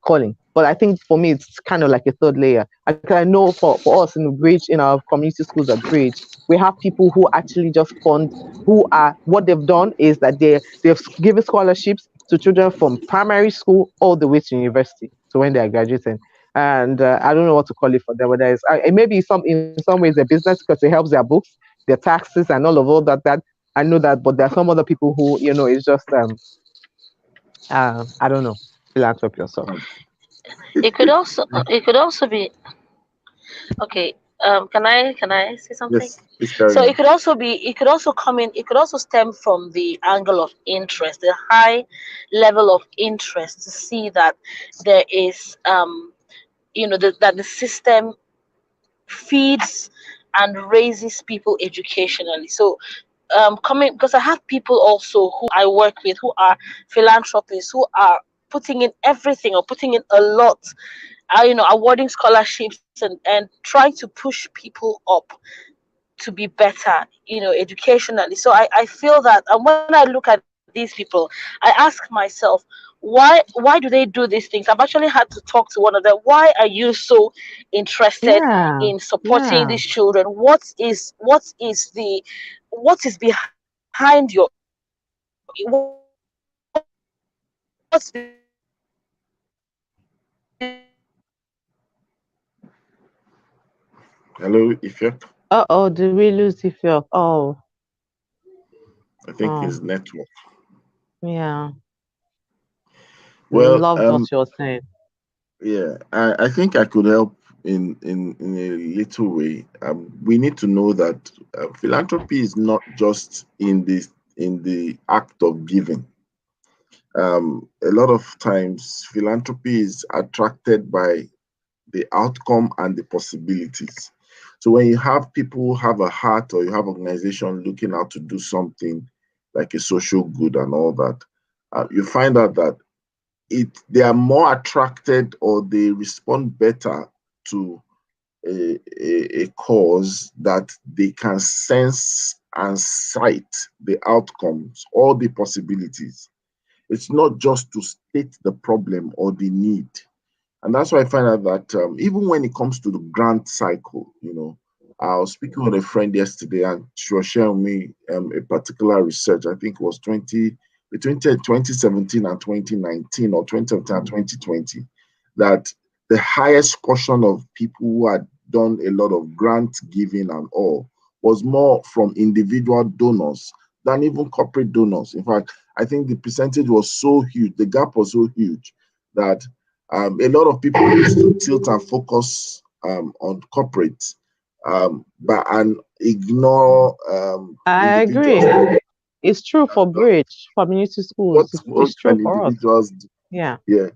Speaker 3: calling. But I think for me, it's kind of like a third layer. I know for us in Bridge, in our community schools at Bridge, we have people who actually just fund, who are, what they've done is that they've given scholarships to children from primary school all the way to university, so when they are graduating. And I don't know what to call it for them, whether it's maybe in some ways a business, because it helps their books, their taxes, and all that. I know that, but there are some other people who it's just I don't know, philanthropy or so.
Speaker 6: It could also be okay. Can I say something?
Speaker 1: Yes,
Speaker 6: So it could also stem from the angle of interest, the high level of interest, to see that there is that the system feeds and raises people educationally. So coming, because I have people also who I work with who are philanthropists, who are putting in everything or putting in a lot, awarding scholarships and trying to push people up to be better, educationally. So I feel that, and when I look at these people, I ask myself, why do they do these things? I've actually had to talk to one of them. Why are you so interested
Speaker 3: Yeah,
Speaker 6: in supporting
Speaker 3: yeah.
Speaker 6: these children? What is behind what's
Speaker 1: Hello, Ifya.
Speaker 3: Oh, did we lose Ifyok? Oh,
Speaker 1: I think
Speaker 3: oh,
Speaker 1: his network.
Speaker 3: yeah.
Speaker 1: Well,
Speaker 3: Loved what you're saying.
Speaker 1: yeah, I think I could help in a little way. We need to know that philanthropy is not just in the act of giving. A lot of times, philanthropy is attracted by the outcome and the possibilities. So when you have people who have a heart, or you have organization looking out to do something like a social good and all that, you find out that they are more attracted, or they respond better to a cause that they can sense and sight the outcomes, all the possibilities. It's not just to state the problem or the need. And that's why I find out that even when it comes to the grant cycle, I was speaking with a friend yesterday, and she was sharing me a particular research. I think it was between 2017 and 2019, or 2017 and 2020, that the highest portion of people who had done a lot of grant giving and all was more from individual donors than even corporate donors. In fact, I think the percentage was so huge, the gap was so huge, that a lot of people used to tilt and focus on corporate, and ignore
Speaker 3: I
Speaker 1: individuals.
Speaker 3: agree. It's true for Bridge community
Speaker 1: What
Speaker 3: schools. It's
Speaker 1: can
Speaker 3: true for us.
Speaker 1: individuals do?
Speaker 3: Yeah.
Speaker 1: Yeah.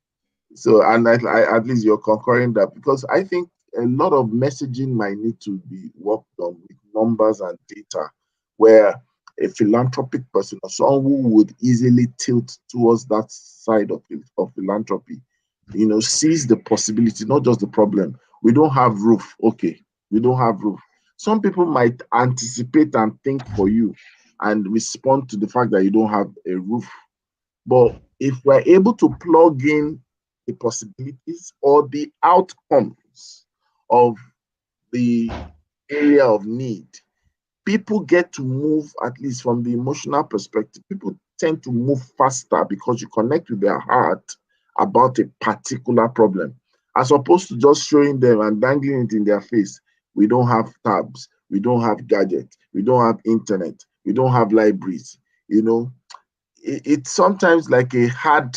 Speaker 1: So, and at least you're concurring that, because I think a lot of messaging might need to be worked on with numbers and data, where a philanthropic person or someone who would easily tilt towards that side of philanthropy, sees the possibility, not just the problem. We don't have roof. Okay, we don't have roof. Some people might anticipate and think for you and respond to the fact that you don't have a roof. But if we're able to plug in the possibilities or the outcomes of the area of need, people get to move, at least from the emotional perspective. People tend to move faster because you connect with their heart about a particular problem, as opposed to just showing them and dangling it in their face. We don't have tabs, we don't have gadgets, we don't have internet, we don't have libraries. It's sometimes like a hard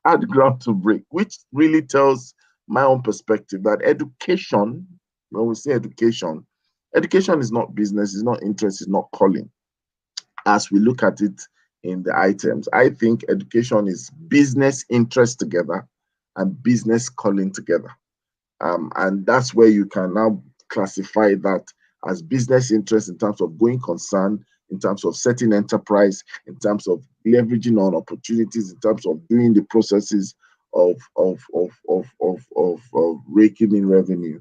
Speaker 1: hard ground to break, which really tells my own perspective that education, when we say education, education is not business, it's not interest, it's not calling. As we look at it in the items, I think education is business interest together and business calling together. And that's where you can now classify that as business interest in terms of going concern, in terms of setting enterprise, in terms of leveraging on opportunities, in terms of doing the processes of raking in revenue,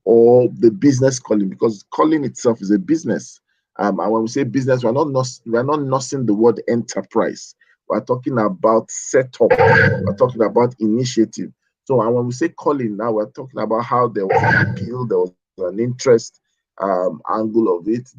Speaker 1: or the business calling, because calling itself is a business. And when we say business, we're not nursing the word enterprise. We're talking about setup. We're talking about initiative. So, and when we say calling now, we're talking about how there was an appeal, there was an interest angle of it.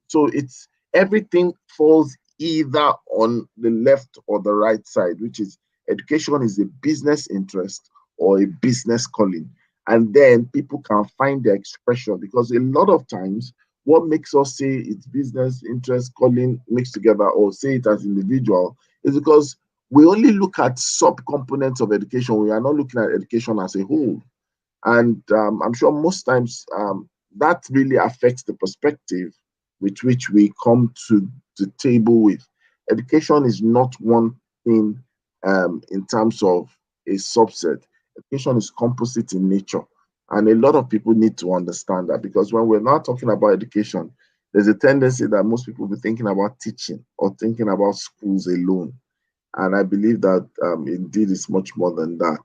Speaker 1: So it's everything falls either on the left or the right side, which is education is a business interest or a business calling. And then people can find their expression, because a lot of times what makes us say it's business interest calling mixed together, or say it as individual, is because we only look at sub-components of education. We are not looking at education as a whole. And I'm sure most times that really affects the perspective with which we come to the table with. Education is not one thing in terms of a subset. Education is composite in nature. And a lot of people need to understand that, because when we're not talking about education, there's a tendency that most people be thinking about teaching or thinking about schools alone. And I believe that indeed it's much more than that.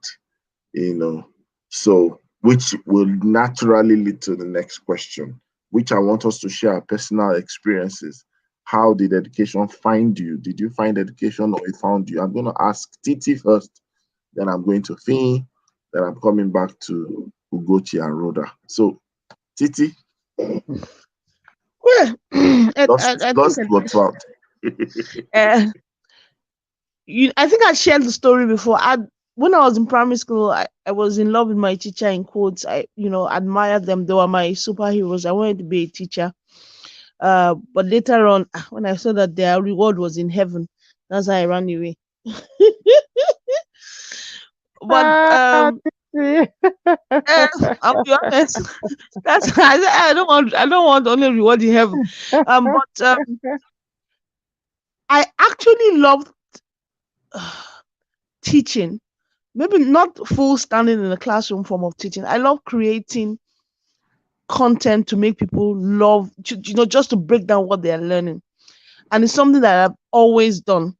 Speaker 1: So, which will naturally lead to the next question, which I want us to share our personal experiences. How did education find you? Did you find education or it found you? I'm going to ask Titi first, then I'm going to Fee, then I'm coming back to Ugochi and Rhoda. So, Titi,
Speaker 5: Well, I
Speaker 1: lost
Speaker 5: think
Speaker 1: but found.
Speaker 5: uh, I think I shared the story before. When I was in primary school, I was in love with my teacher, in quotes. I admired them. They were my superheroes. I wanted to be a teacher. But later on, when I saw that their reward was in heaven, that's how I ran away. But I'll be honest. I don't want only reward in heaven. But I actually loved teaching. Maybe not full standing in a classroom form of teaching. I love creating content to make people love, just to break down what they are learning. And it's something that I've always done.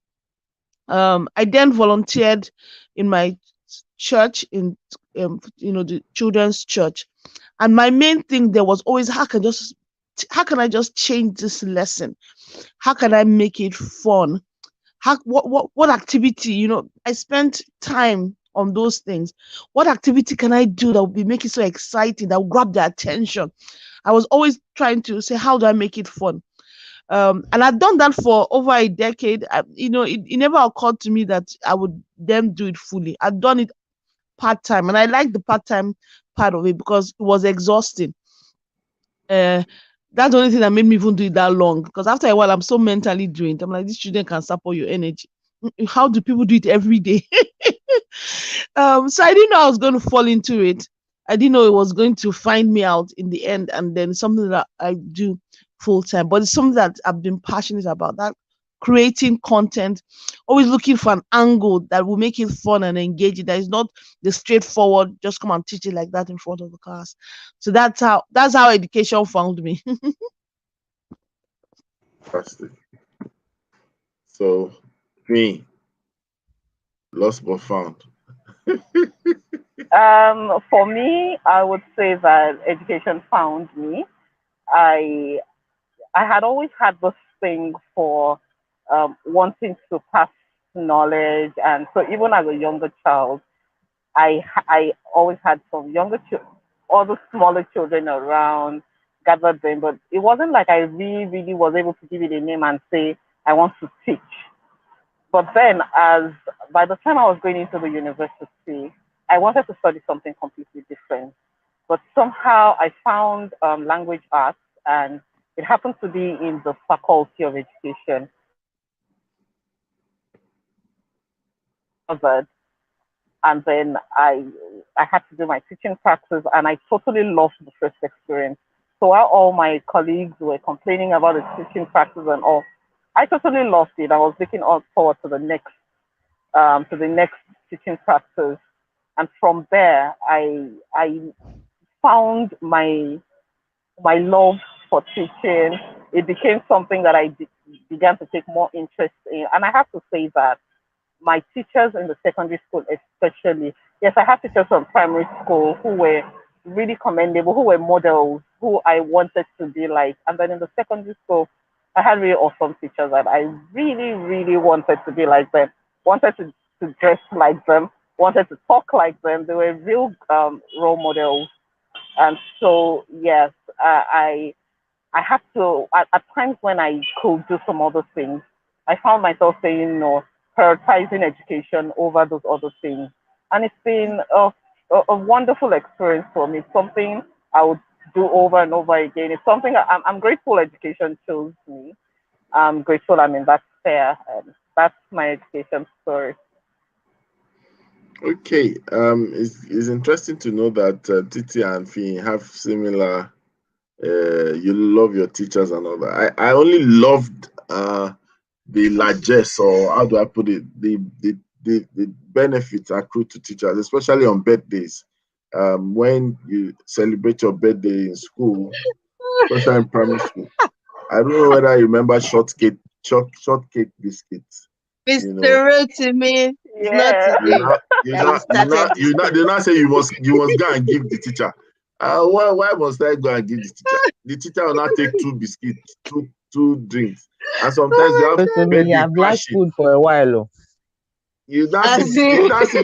Speaker 5: I then volunteered in my church, in the children's church. And my main thing there was always, how can I just change this lesson? How can I make it fun? What activity, I spent time on those things. What activity can I do that will be make it so exciting, that will grab their attention? I was always trying to say, how do I make it fun? And I've done that for over a decade. It never occurred to me that I would then do it fully. I've done it part-time, and I like the part-time part of it because it was exhausting. That's the only thing that made me even do it that long, because after a while I'm so mentally drained. I'm like, these children can support your energy. How do people do it every day? So I didn't know I was going to fall into it. I didn't know it was going to find me out in the end, and then something that I do full time. But it's something that I've been passionate about. That creating content, always looking for an angle that will make it fun and engaging. That is not the straightforward, just come and teach it like that in front of the class. So that's how education found me.
Speaker 1: Fantastic. So, me, lost but found.
Speaker 2: For me, I would say that education found me. I I had always had this thing for wanting to pass knowledge, and so even as a younger child, I always had some younger all the smaller children around, gathered them, but it wasn't like I really was able to give it a name and say I want to teach. But then, as by the time I was going into the university, I wanted to study something completely different. But somehow I found language arts, and it happened to be in the Faculty of Education. Harvard, and then I had to do my teaching practice, and I totally loved the first experience. So while all my colleagues were complaining about the teaching practice and all, I totally loved it. I was looking forward to the next teaching practice, and from there I found my love for teaching. It became something that began to take more interest in, and I have to say that my teachers in the secondary school, especially, yes, I have teachers from primary school who were really commendable, who were models, who I wanted to be like. And then in the secondary school, I had really awesome teachers that I really wanted to be like them, wanted to dress like them, wanted to talk like them. They were real role models. And so, yes, I had to, at times when I could do some other things, I found myself saying no, prioritizing education over those other things. And it's been a wonderful experience for me. It's something I would do over and over again. It's something I'm grateful education chose me. I'm grateful I'm in that sphere. And that's my education story.
Speaker 1: Okay, it's interesting to know that Titi and Fee have similar. You love your teachers and all that. I only loved the largesse, or how do I put it, the benefits accrued to teachers, especially on birthdays. When you celebrate your birthday in school, especially in primary school. I don't know whether you remember shortcake biscuits. You know,
Speaker 4: Mr. Rotimi, it's not
Speaker 2: Yeah.
Speaker 1: you
Speaker 4: today
Speaker 1: now you
Speaker 4: that we
Speaker 1: now you now
Speaker 4: started this
Speaker 1: you now they now say you must go and give the teacher. Why must I go and give the teacher? The teacher will not take two biscuits, two drinks, and sometimes you
Speaker 4: Oh
Speaker 1: have
Speaker 3: So to me, you
Speaker 1: birthday
Speaker 3: have liked
Speaker 1: clashing.
Speaker 3: food for a while. Oh.
Speaker 1: You now
Speaker 4: my
Speaker 1: see
Speaker 4: God. As
Speaker 1: you
Speaker 4: in,
Speaker 1: now see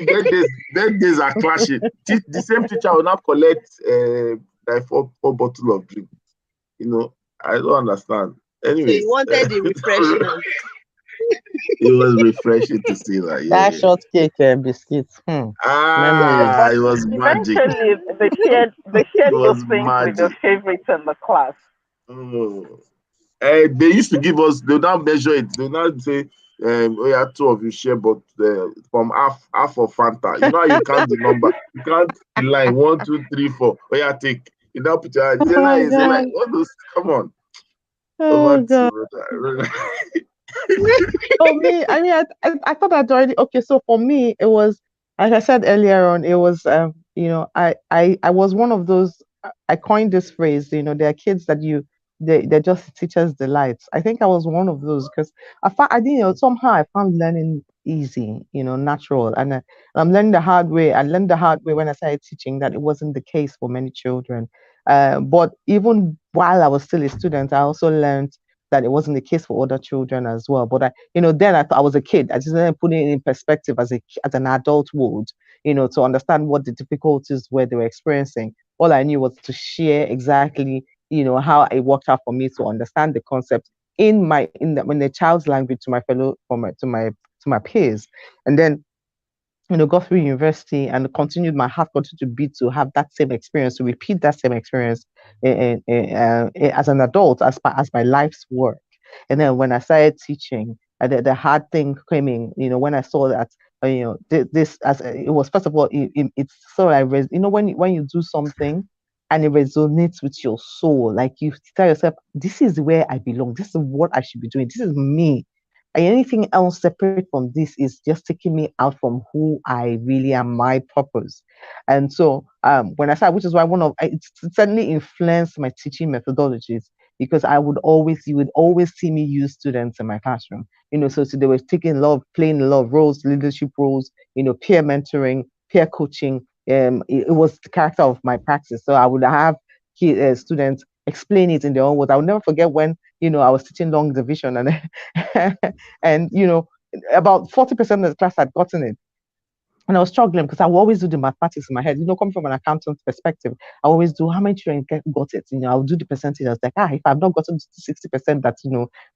Speaker 1: birthdays are clashing. The same teacher will not collect like four bottle of drink. You know, I don't understand.
Speaker 4: so you
Speaker 1: Anyways,
Speaker 4: wanted the refreshment.
Speaker 1: it was refreshing to see that.
Speaker 3: That
Speaker 1: Yeah.
Speaker 3: shortcake biscuits. Memories.
Speaker 1: Ah,
Speaker 2: But
Speaker 1: it was magic.
Speaker 2: eventually, they
Speaker 1: It
Speaker 2: shared those
Speaker 1: was
Speaker 2: things with the
Speaker 1: magic.
Speaker 2: favorites in the class.
Speaker 1: Oh. They used to give us, they'll now measure it. They'll now say, oh yeah, two of you share, but from half of Fanta. You know how you count the number. You count the line 1, 2, 3, 4. Oh yeah, take. You now put your hand.
Speaker 3: Oh
Speaker 1: Say like,
Speaker 3: God.
Speaker 1: what those? Come on. Over
Speaker 3: Oh God.
Speaker 1: to Rhoda.
Speaker 3: For me, I mean, I thought I'd already. Okay, so for me, it was like I said earlier on. It was, I was one of those. I coined this phrase. There are kids that they're just teachers' delights. I think I was one of those because I didn't know somehow I found learning easy, natural, and I'm learning the hard way. I learned the hard way when I started teaching that it wasn't the case for many children. But even while I was still a student, I also learned that it wasn't the case for other children as well. But then I thought I was a kid. I just didn't put it in perspective as an adult would, to understand what the difficulties were they were experiencing. All I knew was to share exactly, how it worked out for me to understand the concept in the child's language to my fellow to my peers, and then got through university and continued my heart continued to beat to have that same experience, to repeat that same experience as an adult, as my life's work. And then when I started teaching, the hard thing came in, when I saw that, this as it was first of all, it's sort of like, when you do something and it resonates with your soul, like you tell yourself, this is where I belong, this is what I should be doing, this is me. And anything else separate from this is just taking me out from who I really am, my purpose. And so when I started, which is why it certainly influenced my teaching methodologies, because you would always see me use students in my classroom. So they were taking playing a lot of roles, leadership roles, peer mentoring, peer coaching. It was the character of my practice. So I would have students explain it in their own words. I will never forget when I was teaching long division, and and about 40% of the class had gotten it. And I was struggling because I would always do the mathematics in my head. Coming from an accountant perspective, I always do how many children got it. I'll do the percentage. I was like, if I've not gotten to 60% that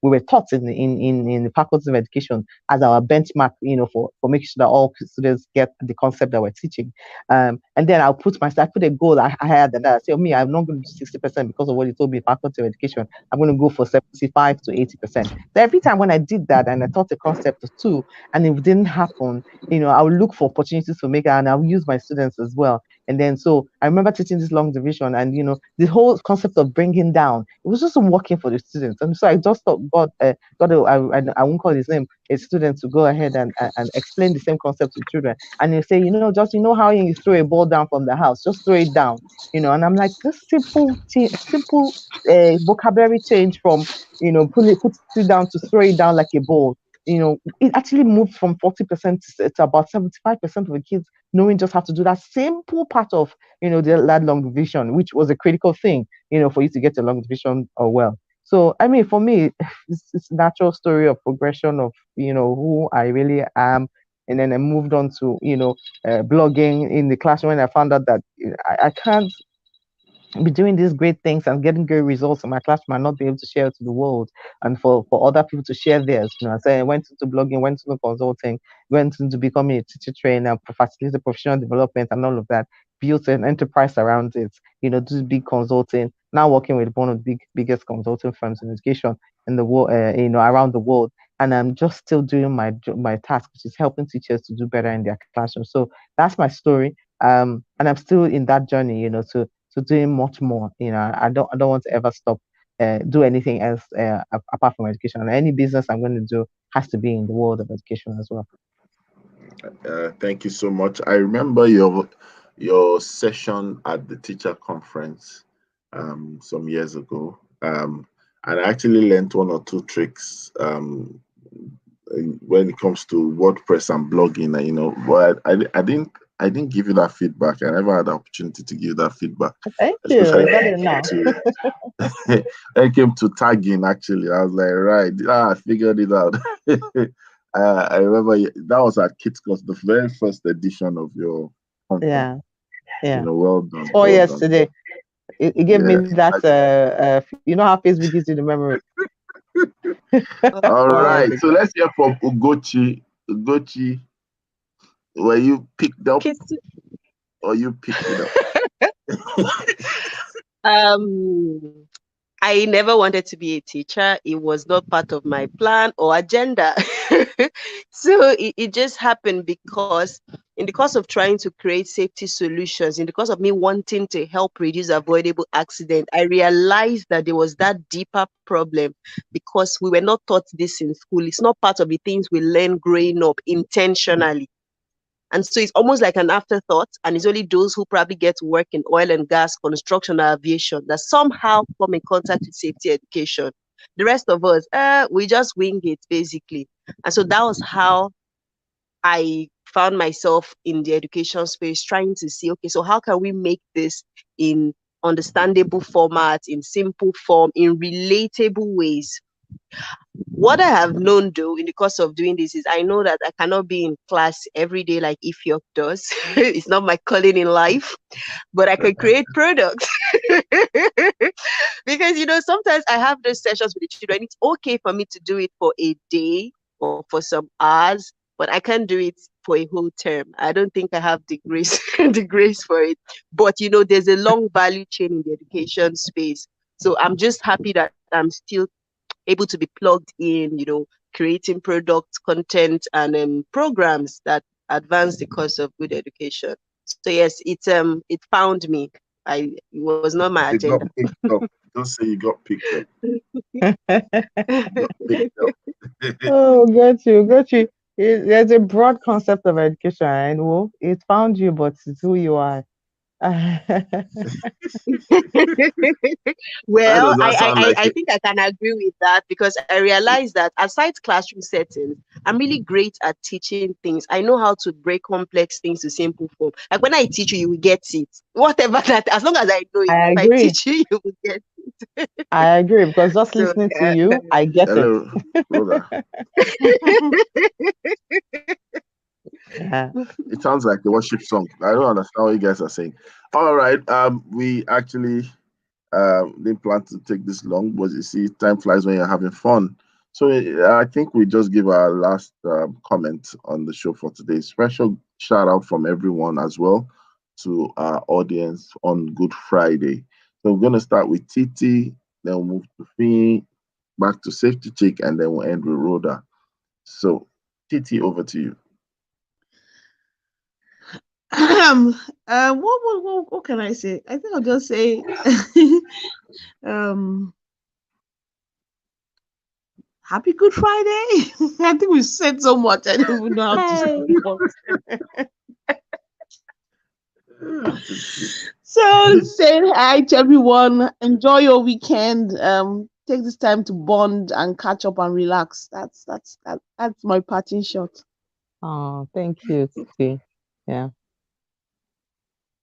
Speaker 3: we were taught in the faculty of education as our benchmark, for making sure that all students get the concept that we're teaching. And then I put a goal higher than that. I say, I'm not going to do 60% because of what you told me, faculty of education. I'm going to go for 75 to 80%. So every time when I did that and I taught the concept of two, and it didn't happen, I would look for opportunities to make it, and I'll use my students as well. And then, so I remember teaching this long division, and the whole concept of bringing down, it was just working for the students. And so I just got I won't call his name, a student, to go ahead and explain the same concept to children. And you say, just how you throw a ball down from the house, just throw it down. And I'm like, this simple vocabulary change from put it down to throw it down like a ball. It actually moved from 40% to about 75% of the kids knowing just how to do that simple part of, that long division, which was a critical thing, for you to get a long division well. So, I mean, for me, it's a natural story of progression of, who I really am. And then I moved on to, blogging in the classroom when I found out that I can't be doing these great things and getting great results in my classroom and not be able to share it to the world, and for other people to share theirs. I went into blogging, went into consulting, went into becoming a teacher trainer, facilitated professional development and all of that, built an enterprise around it, do big consulting, now working with one of the biggest consulting firms in education in the world, around the world. And I'm just still doing my task, which is helping teachers to do better in their classroom. So that's my story. And I'm still in that journey, to doing much more. I don't want to ever stop do anything else apart from education. And any business I'm going to do has to be in the world of education as well.
Speaker 1: Thank you so much. I remember your session at the teacher conference some years ago, and I actually learned one or two tricks when it comes to WordPress and blogging. But I didn't give you that feedback. I never had the opportunity to give that feedback.
Speaker 3: Thank you.
Speaker 1: When it came to tagging, actually, I was like, right, I figured it out. I remember that was at Kids Course, the very first edition of your conference.
Speaker 3: Yeah.
Speaker 1: Well done.
Speaker 3: Oh, yesterday. It gave me that, how Facebook gives you the memory.
Speaker 1: All right. So let's hear from Ugochi. Ugochi, were you picked up or you picked it
Speaker 4: up? I never wanted to be a teacher. It was not part of my plan or agenda. So it just happened because in the course of trying to create safety solutions, in the course of me wanting to help reduce avoidable accident, I realized that there was that deeper problem because we were not taught this in school. It's not part of the things we learn growing up intentionally. And so it's almost like an afterthought, and it's only those who probably get to work in oil and gas, construction, or aviation that somehow come in contact with safety education. The rest of us, we just wing it, basically. And so that was how I found myself in the education space, trying to see, okay, so how can we make this in understandable format, in simple form, in relatable ways? What I have known, though, in the course of doing this is I know that I cannot be in class every day like Ifyok does. It's not my calling in life, but I can create products. Because, sometimes I have those sessions with the children. It's okay for me to do it for a day or for some hours, but I can't do it for a whole term. I don't think I have the grace for it. But, there's a long value chain in the education space. So I'm just happy that I'm still able to be plugged in, creating products, content, and programs that advance the cause of good education. So yes, it found me. It was not my agenda.
Speaker 1: Don't say you got picked up. You got picked up.
Speaker 3: Oh, got you. There's a broad concept of education, and well, it found you, but it's who you are.
Speaker 1: Why
Speaker 4: Well,
Speaker 1: does that sound like
Speaker 4: I
Speaker 1: it?
Speaker 4: think I can agree with that because I realize that aside classroom settings, I'm really great at teaching things. I know how to break complex things to simple form. Like when I teach you, you will get it. Whatever that, as long as I know it,
Speaker 3: I
Speaker 4: if I
Speaker 3: agree.
Speaker 4: teach you, you will get
Speaker 3: I agree because just
Speaker 4: so
Speaker 3: listening to you, I get it.
Speaker 1: Hello, brother.
Speaker 3: Yeah.
Speaker 1: It sounds like a worship song. I don't understand what you guys are saying. All right. We actually didn't plan to take this long, but you see, time flies when you're having fun. So I think we just give our last comment on the show for today. Special shout out from everyone as well to our audience on Good Friday. So we're gonna start with Titi, then we'll move to Fee, back to Safety Chick, and then we'll end with Rhoda. So Titi, over to you.
Speaker 5: What can I say? I think I'll just say Happy Good Friday. I think we said so much. I don't even know how to say more. So say hi to everyone. Enjoy your weekend. Take this time to bond and catch up and relax. That's my parting shot.
Speaker 3: Oh, thank you, Titi. Yeah.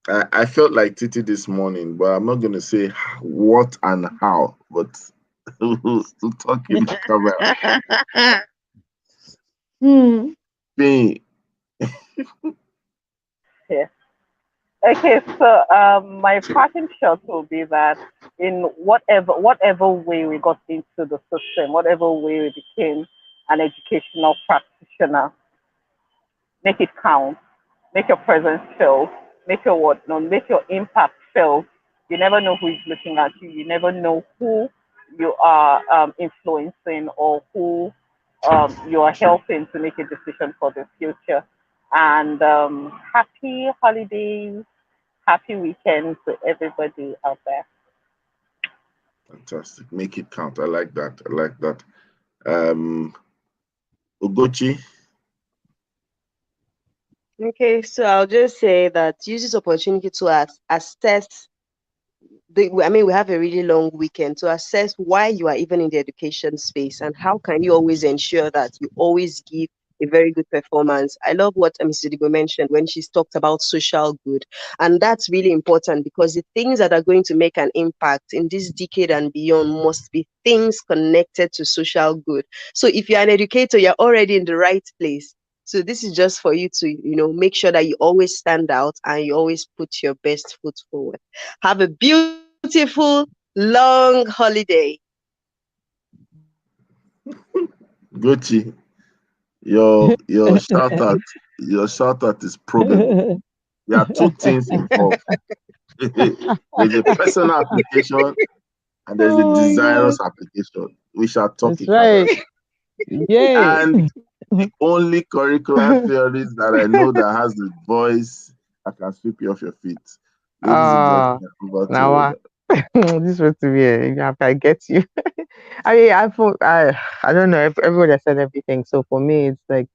Speaker 1: I felt like Titi this morning, but I'm not going to say what and how, but we'll talk in the camera. Being
Speaker 2: Yeah. Okay, so my parting shot will be that in whatever way we got into the system, whatever way we became an educational practitioner, make it count, make your presence felt, make your word known, make your impact felt. You never know who is looking at you. You never know who you are influencing or who you are helping to make a decision for the future. And happy holidays, happy weekend to everybody out there.
Speaker 1: fantastic. Make it count. I like that. I like that. Ugochi.
Speaker 4: Okay, so I'll just say that use this opportunity to assess I mean, we have a really long weekend to assess why you are even in the education space and how can you always ensure that you always give a very good performance. I love what Mr. Digo mentioned when she's talked about social good. And that's really important because the things that are going to make an impact in this decade and beyond must be things connected to social good. So if you're an educator, you're already in the right place. So this is just for you to, make sure that you always stand out and you always put your best foot forward. Have a beautiful long holiday.
Speaker 1: Gucci, your shout out is probable. There are two things involved. There's a personal application and there's a
Speaker 3: Oh my
Speaker 1: desirous
Speaker 3: God.
Speaker 1: application. We shall talk
Speaker 3: That's
Speaker 1: it out.
Speaker 3: right. Yay.
Speaker 1: And the only curricular theorist that I know that has the voice that can sweep you off your feet. Ladies and
Speaker 3: Ah,
Speaker 1: gentlemen, over to
Speaker 3: now
Speaker 1: Rhoda.
Speaker 3: this was to be I get you. I mean, I don't know. Everybody has said everything. So for me, it's like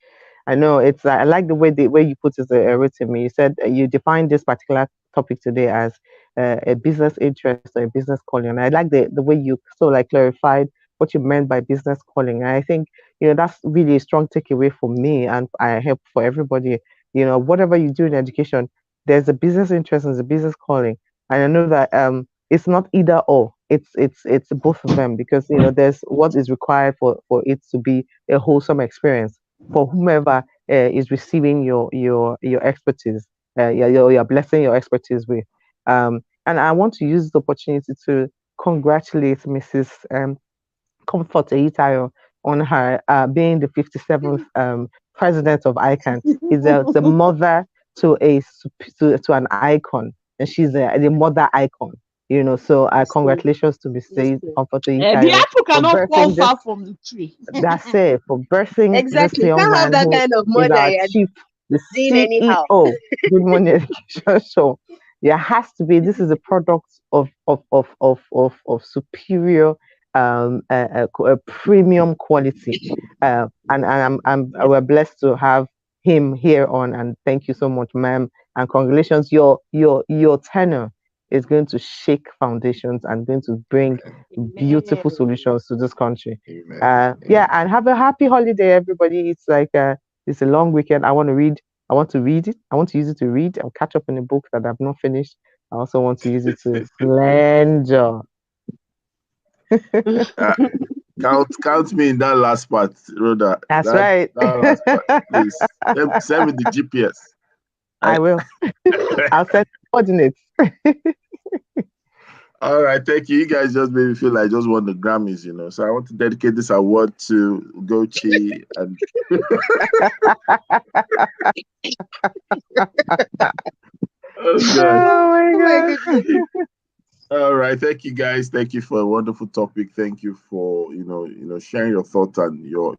Speaker 3: I know it's. I like the way you put it, written me. You said you defined this particular topic today as a business interest or a business calling. And I like the way you so like clarified what you meant by business calling. And I think that's really a strong takeaway for me, and I hope for everybody. Whatever you do in education, there's a business interest and there's a business calling. And I know that it's not either or. It's both of them because there's what is required for it to be a wholesome experience for whomever is receiving your expertise. You're blessing your expertise with. And I want to use this opportunity to congratulate Mrs. Comfort Eitayo on her being the 57th president of ICANN. Is the mother to an icon, and she's the mother icon. So congratulations to Mrs. Comfort
Speaker 5: The
Speaker 3: Eitayo
Speaker 5: apple
Speaker 3: for
Speaker 5: cannot fall
Speaker 3: birthing this.
Speaker 5: far from the tree.
Speaker 3: That's it, for birthing this
Speaker 4: Exactly. You
Speaker 3: young
Speaker 4: can't have
Speaker 3: man
Speaker 4: that
Speaker 3: who
Speaker 4: kind of
Speaker 3: is
Speaker 4: mother
Speaker 3: our
Speaker 4: you're
Speaker 3: chief, the
Speaker 4: doing anyhow.
Speaker 3: CEO, Good Morning Education Show. There has to be. This is a product of superior premium quality, and we're blessed to have him here on. And thank you so much, ma'am, and congratulations. Your tenure is going to shake foundations and going to bring beautiful solutions to this country. Yeah, and have a happy holiday, everybody. It's like it's a long weekend. I want to read it. I want to use it to read. I'll catch up in a book that I've not finished. I also want to use it to slender.
Speaker 1: Count me in that last part, Rhoda.
Speaker 3: That's right.
Speaker 1: That last part, please. Send me the GPS.
Speaker 3: I will. I'll set coordinates.
Speaker 1: All right, thank you. You guys just made me feel like I just won the Grammys, So I want to dedicate this award to Gochi and.
Speaker 3: Oh my God.
Speaker 1: All right, thank you guys. Thank you for a wonderful topic. Thank you for sharing your thoughts and your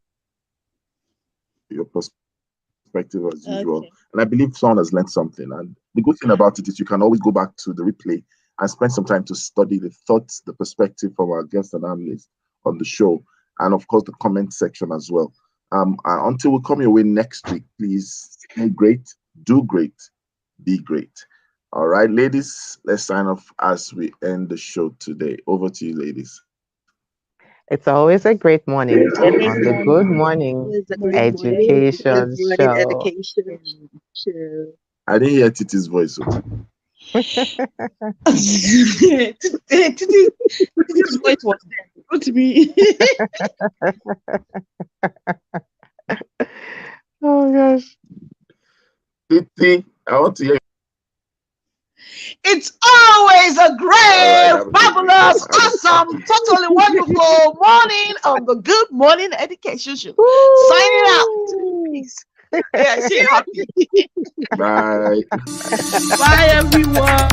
Speaker 1: perspective as usual. And I believe someone has learned something. And the good thing about it is you can always go back to the replay and spend some time to study the thoughts, the perspective from our guests and analysts on the show, and of course the comment section as well. Until we come your way next week, please stay great, do great, be great. All right, ladies, let's sign off as we end the show today. Over to you, ladies.
Speaker 3: It's always a great morning on the Good Morning Education Show.
Speaker 1: I didn't hear Titi's voice.
Speaker 5: Titi's voice was there. Go to me.
Speaker 3: Oh gosh.
Speaker 1: Titi, I want to hear.
Speaker 5: It's always a great, fabulous, awesome, totally wonderful morning on the Good Morning Education Show. Signing out. Peace. Yeah, stay happy.
Speaker 1: Bye.
Speaker 5: Bye, everyone.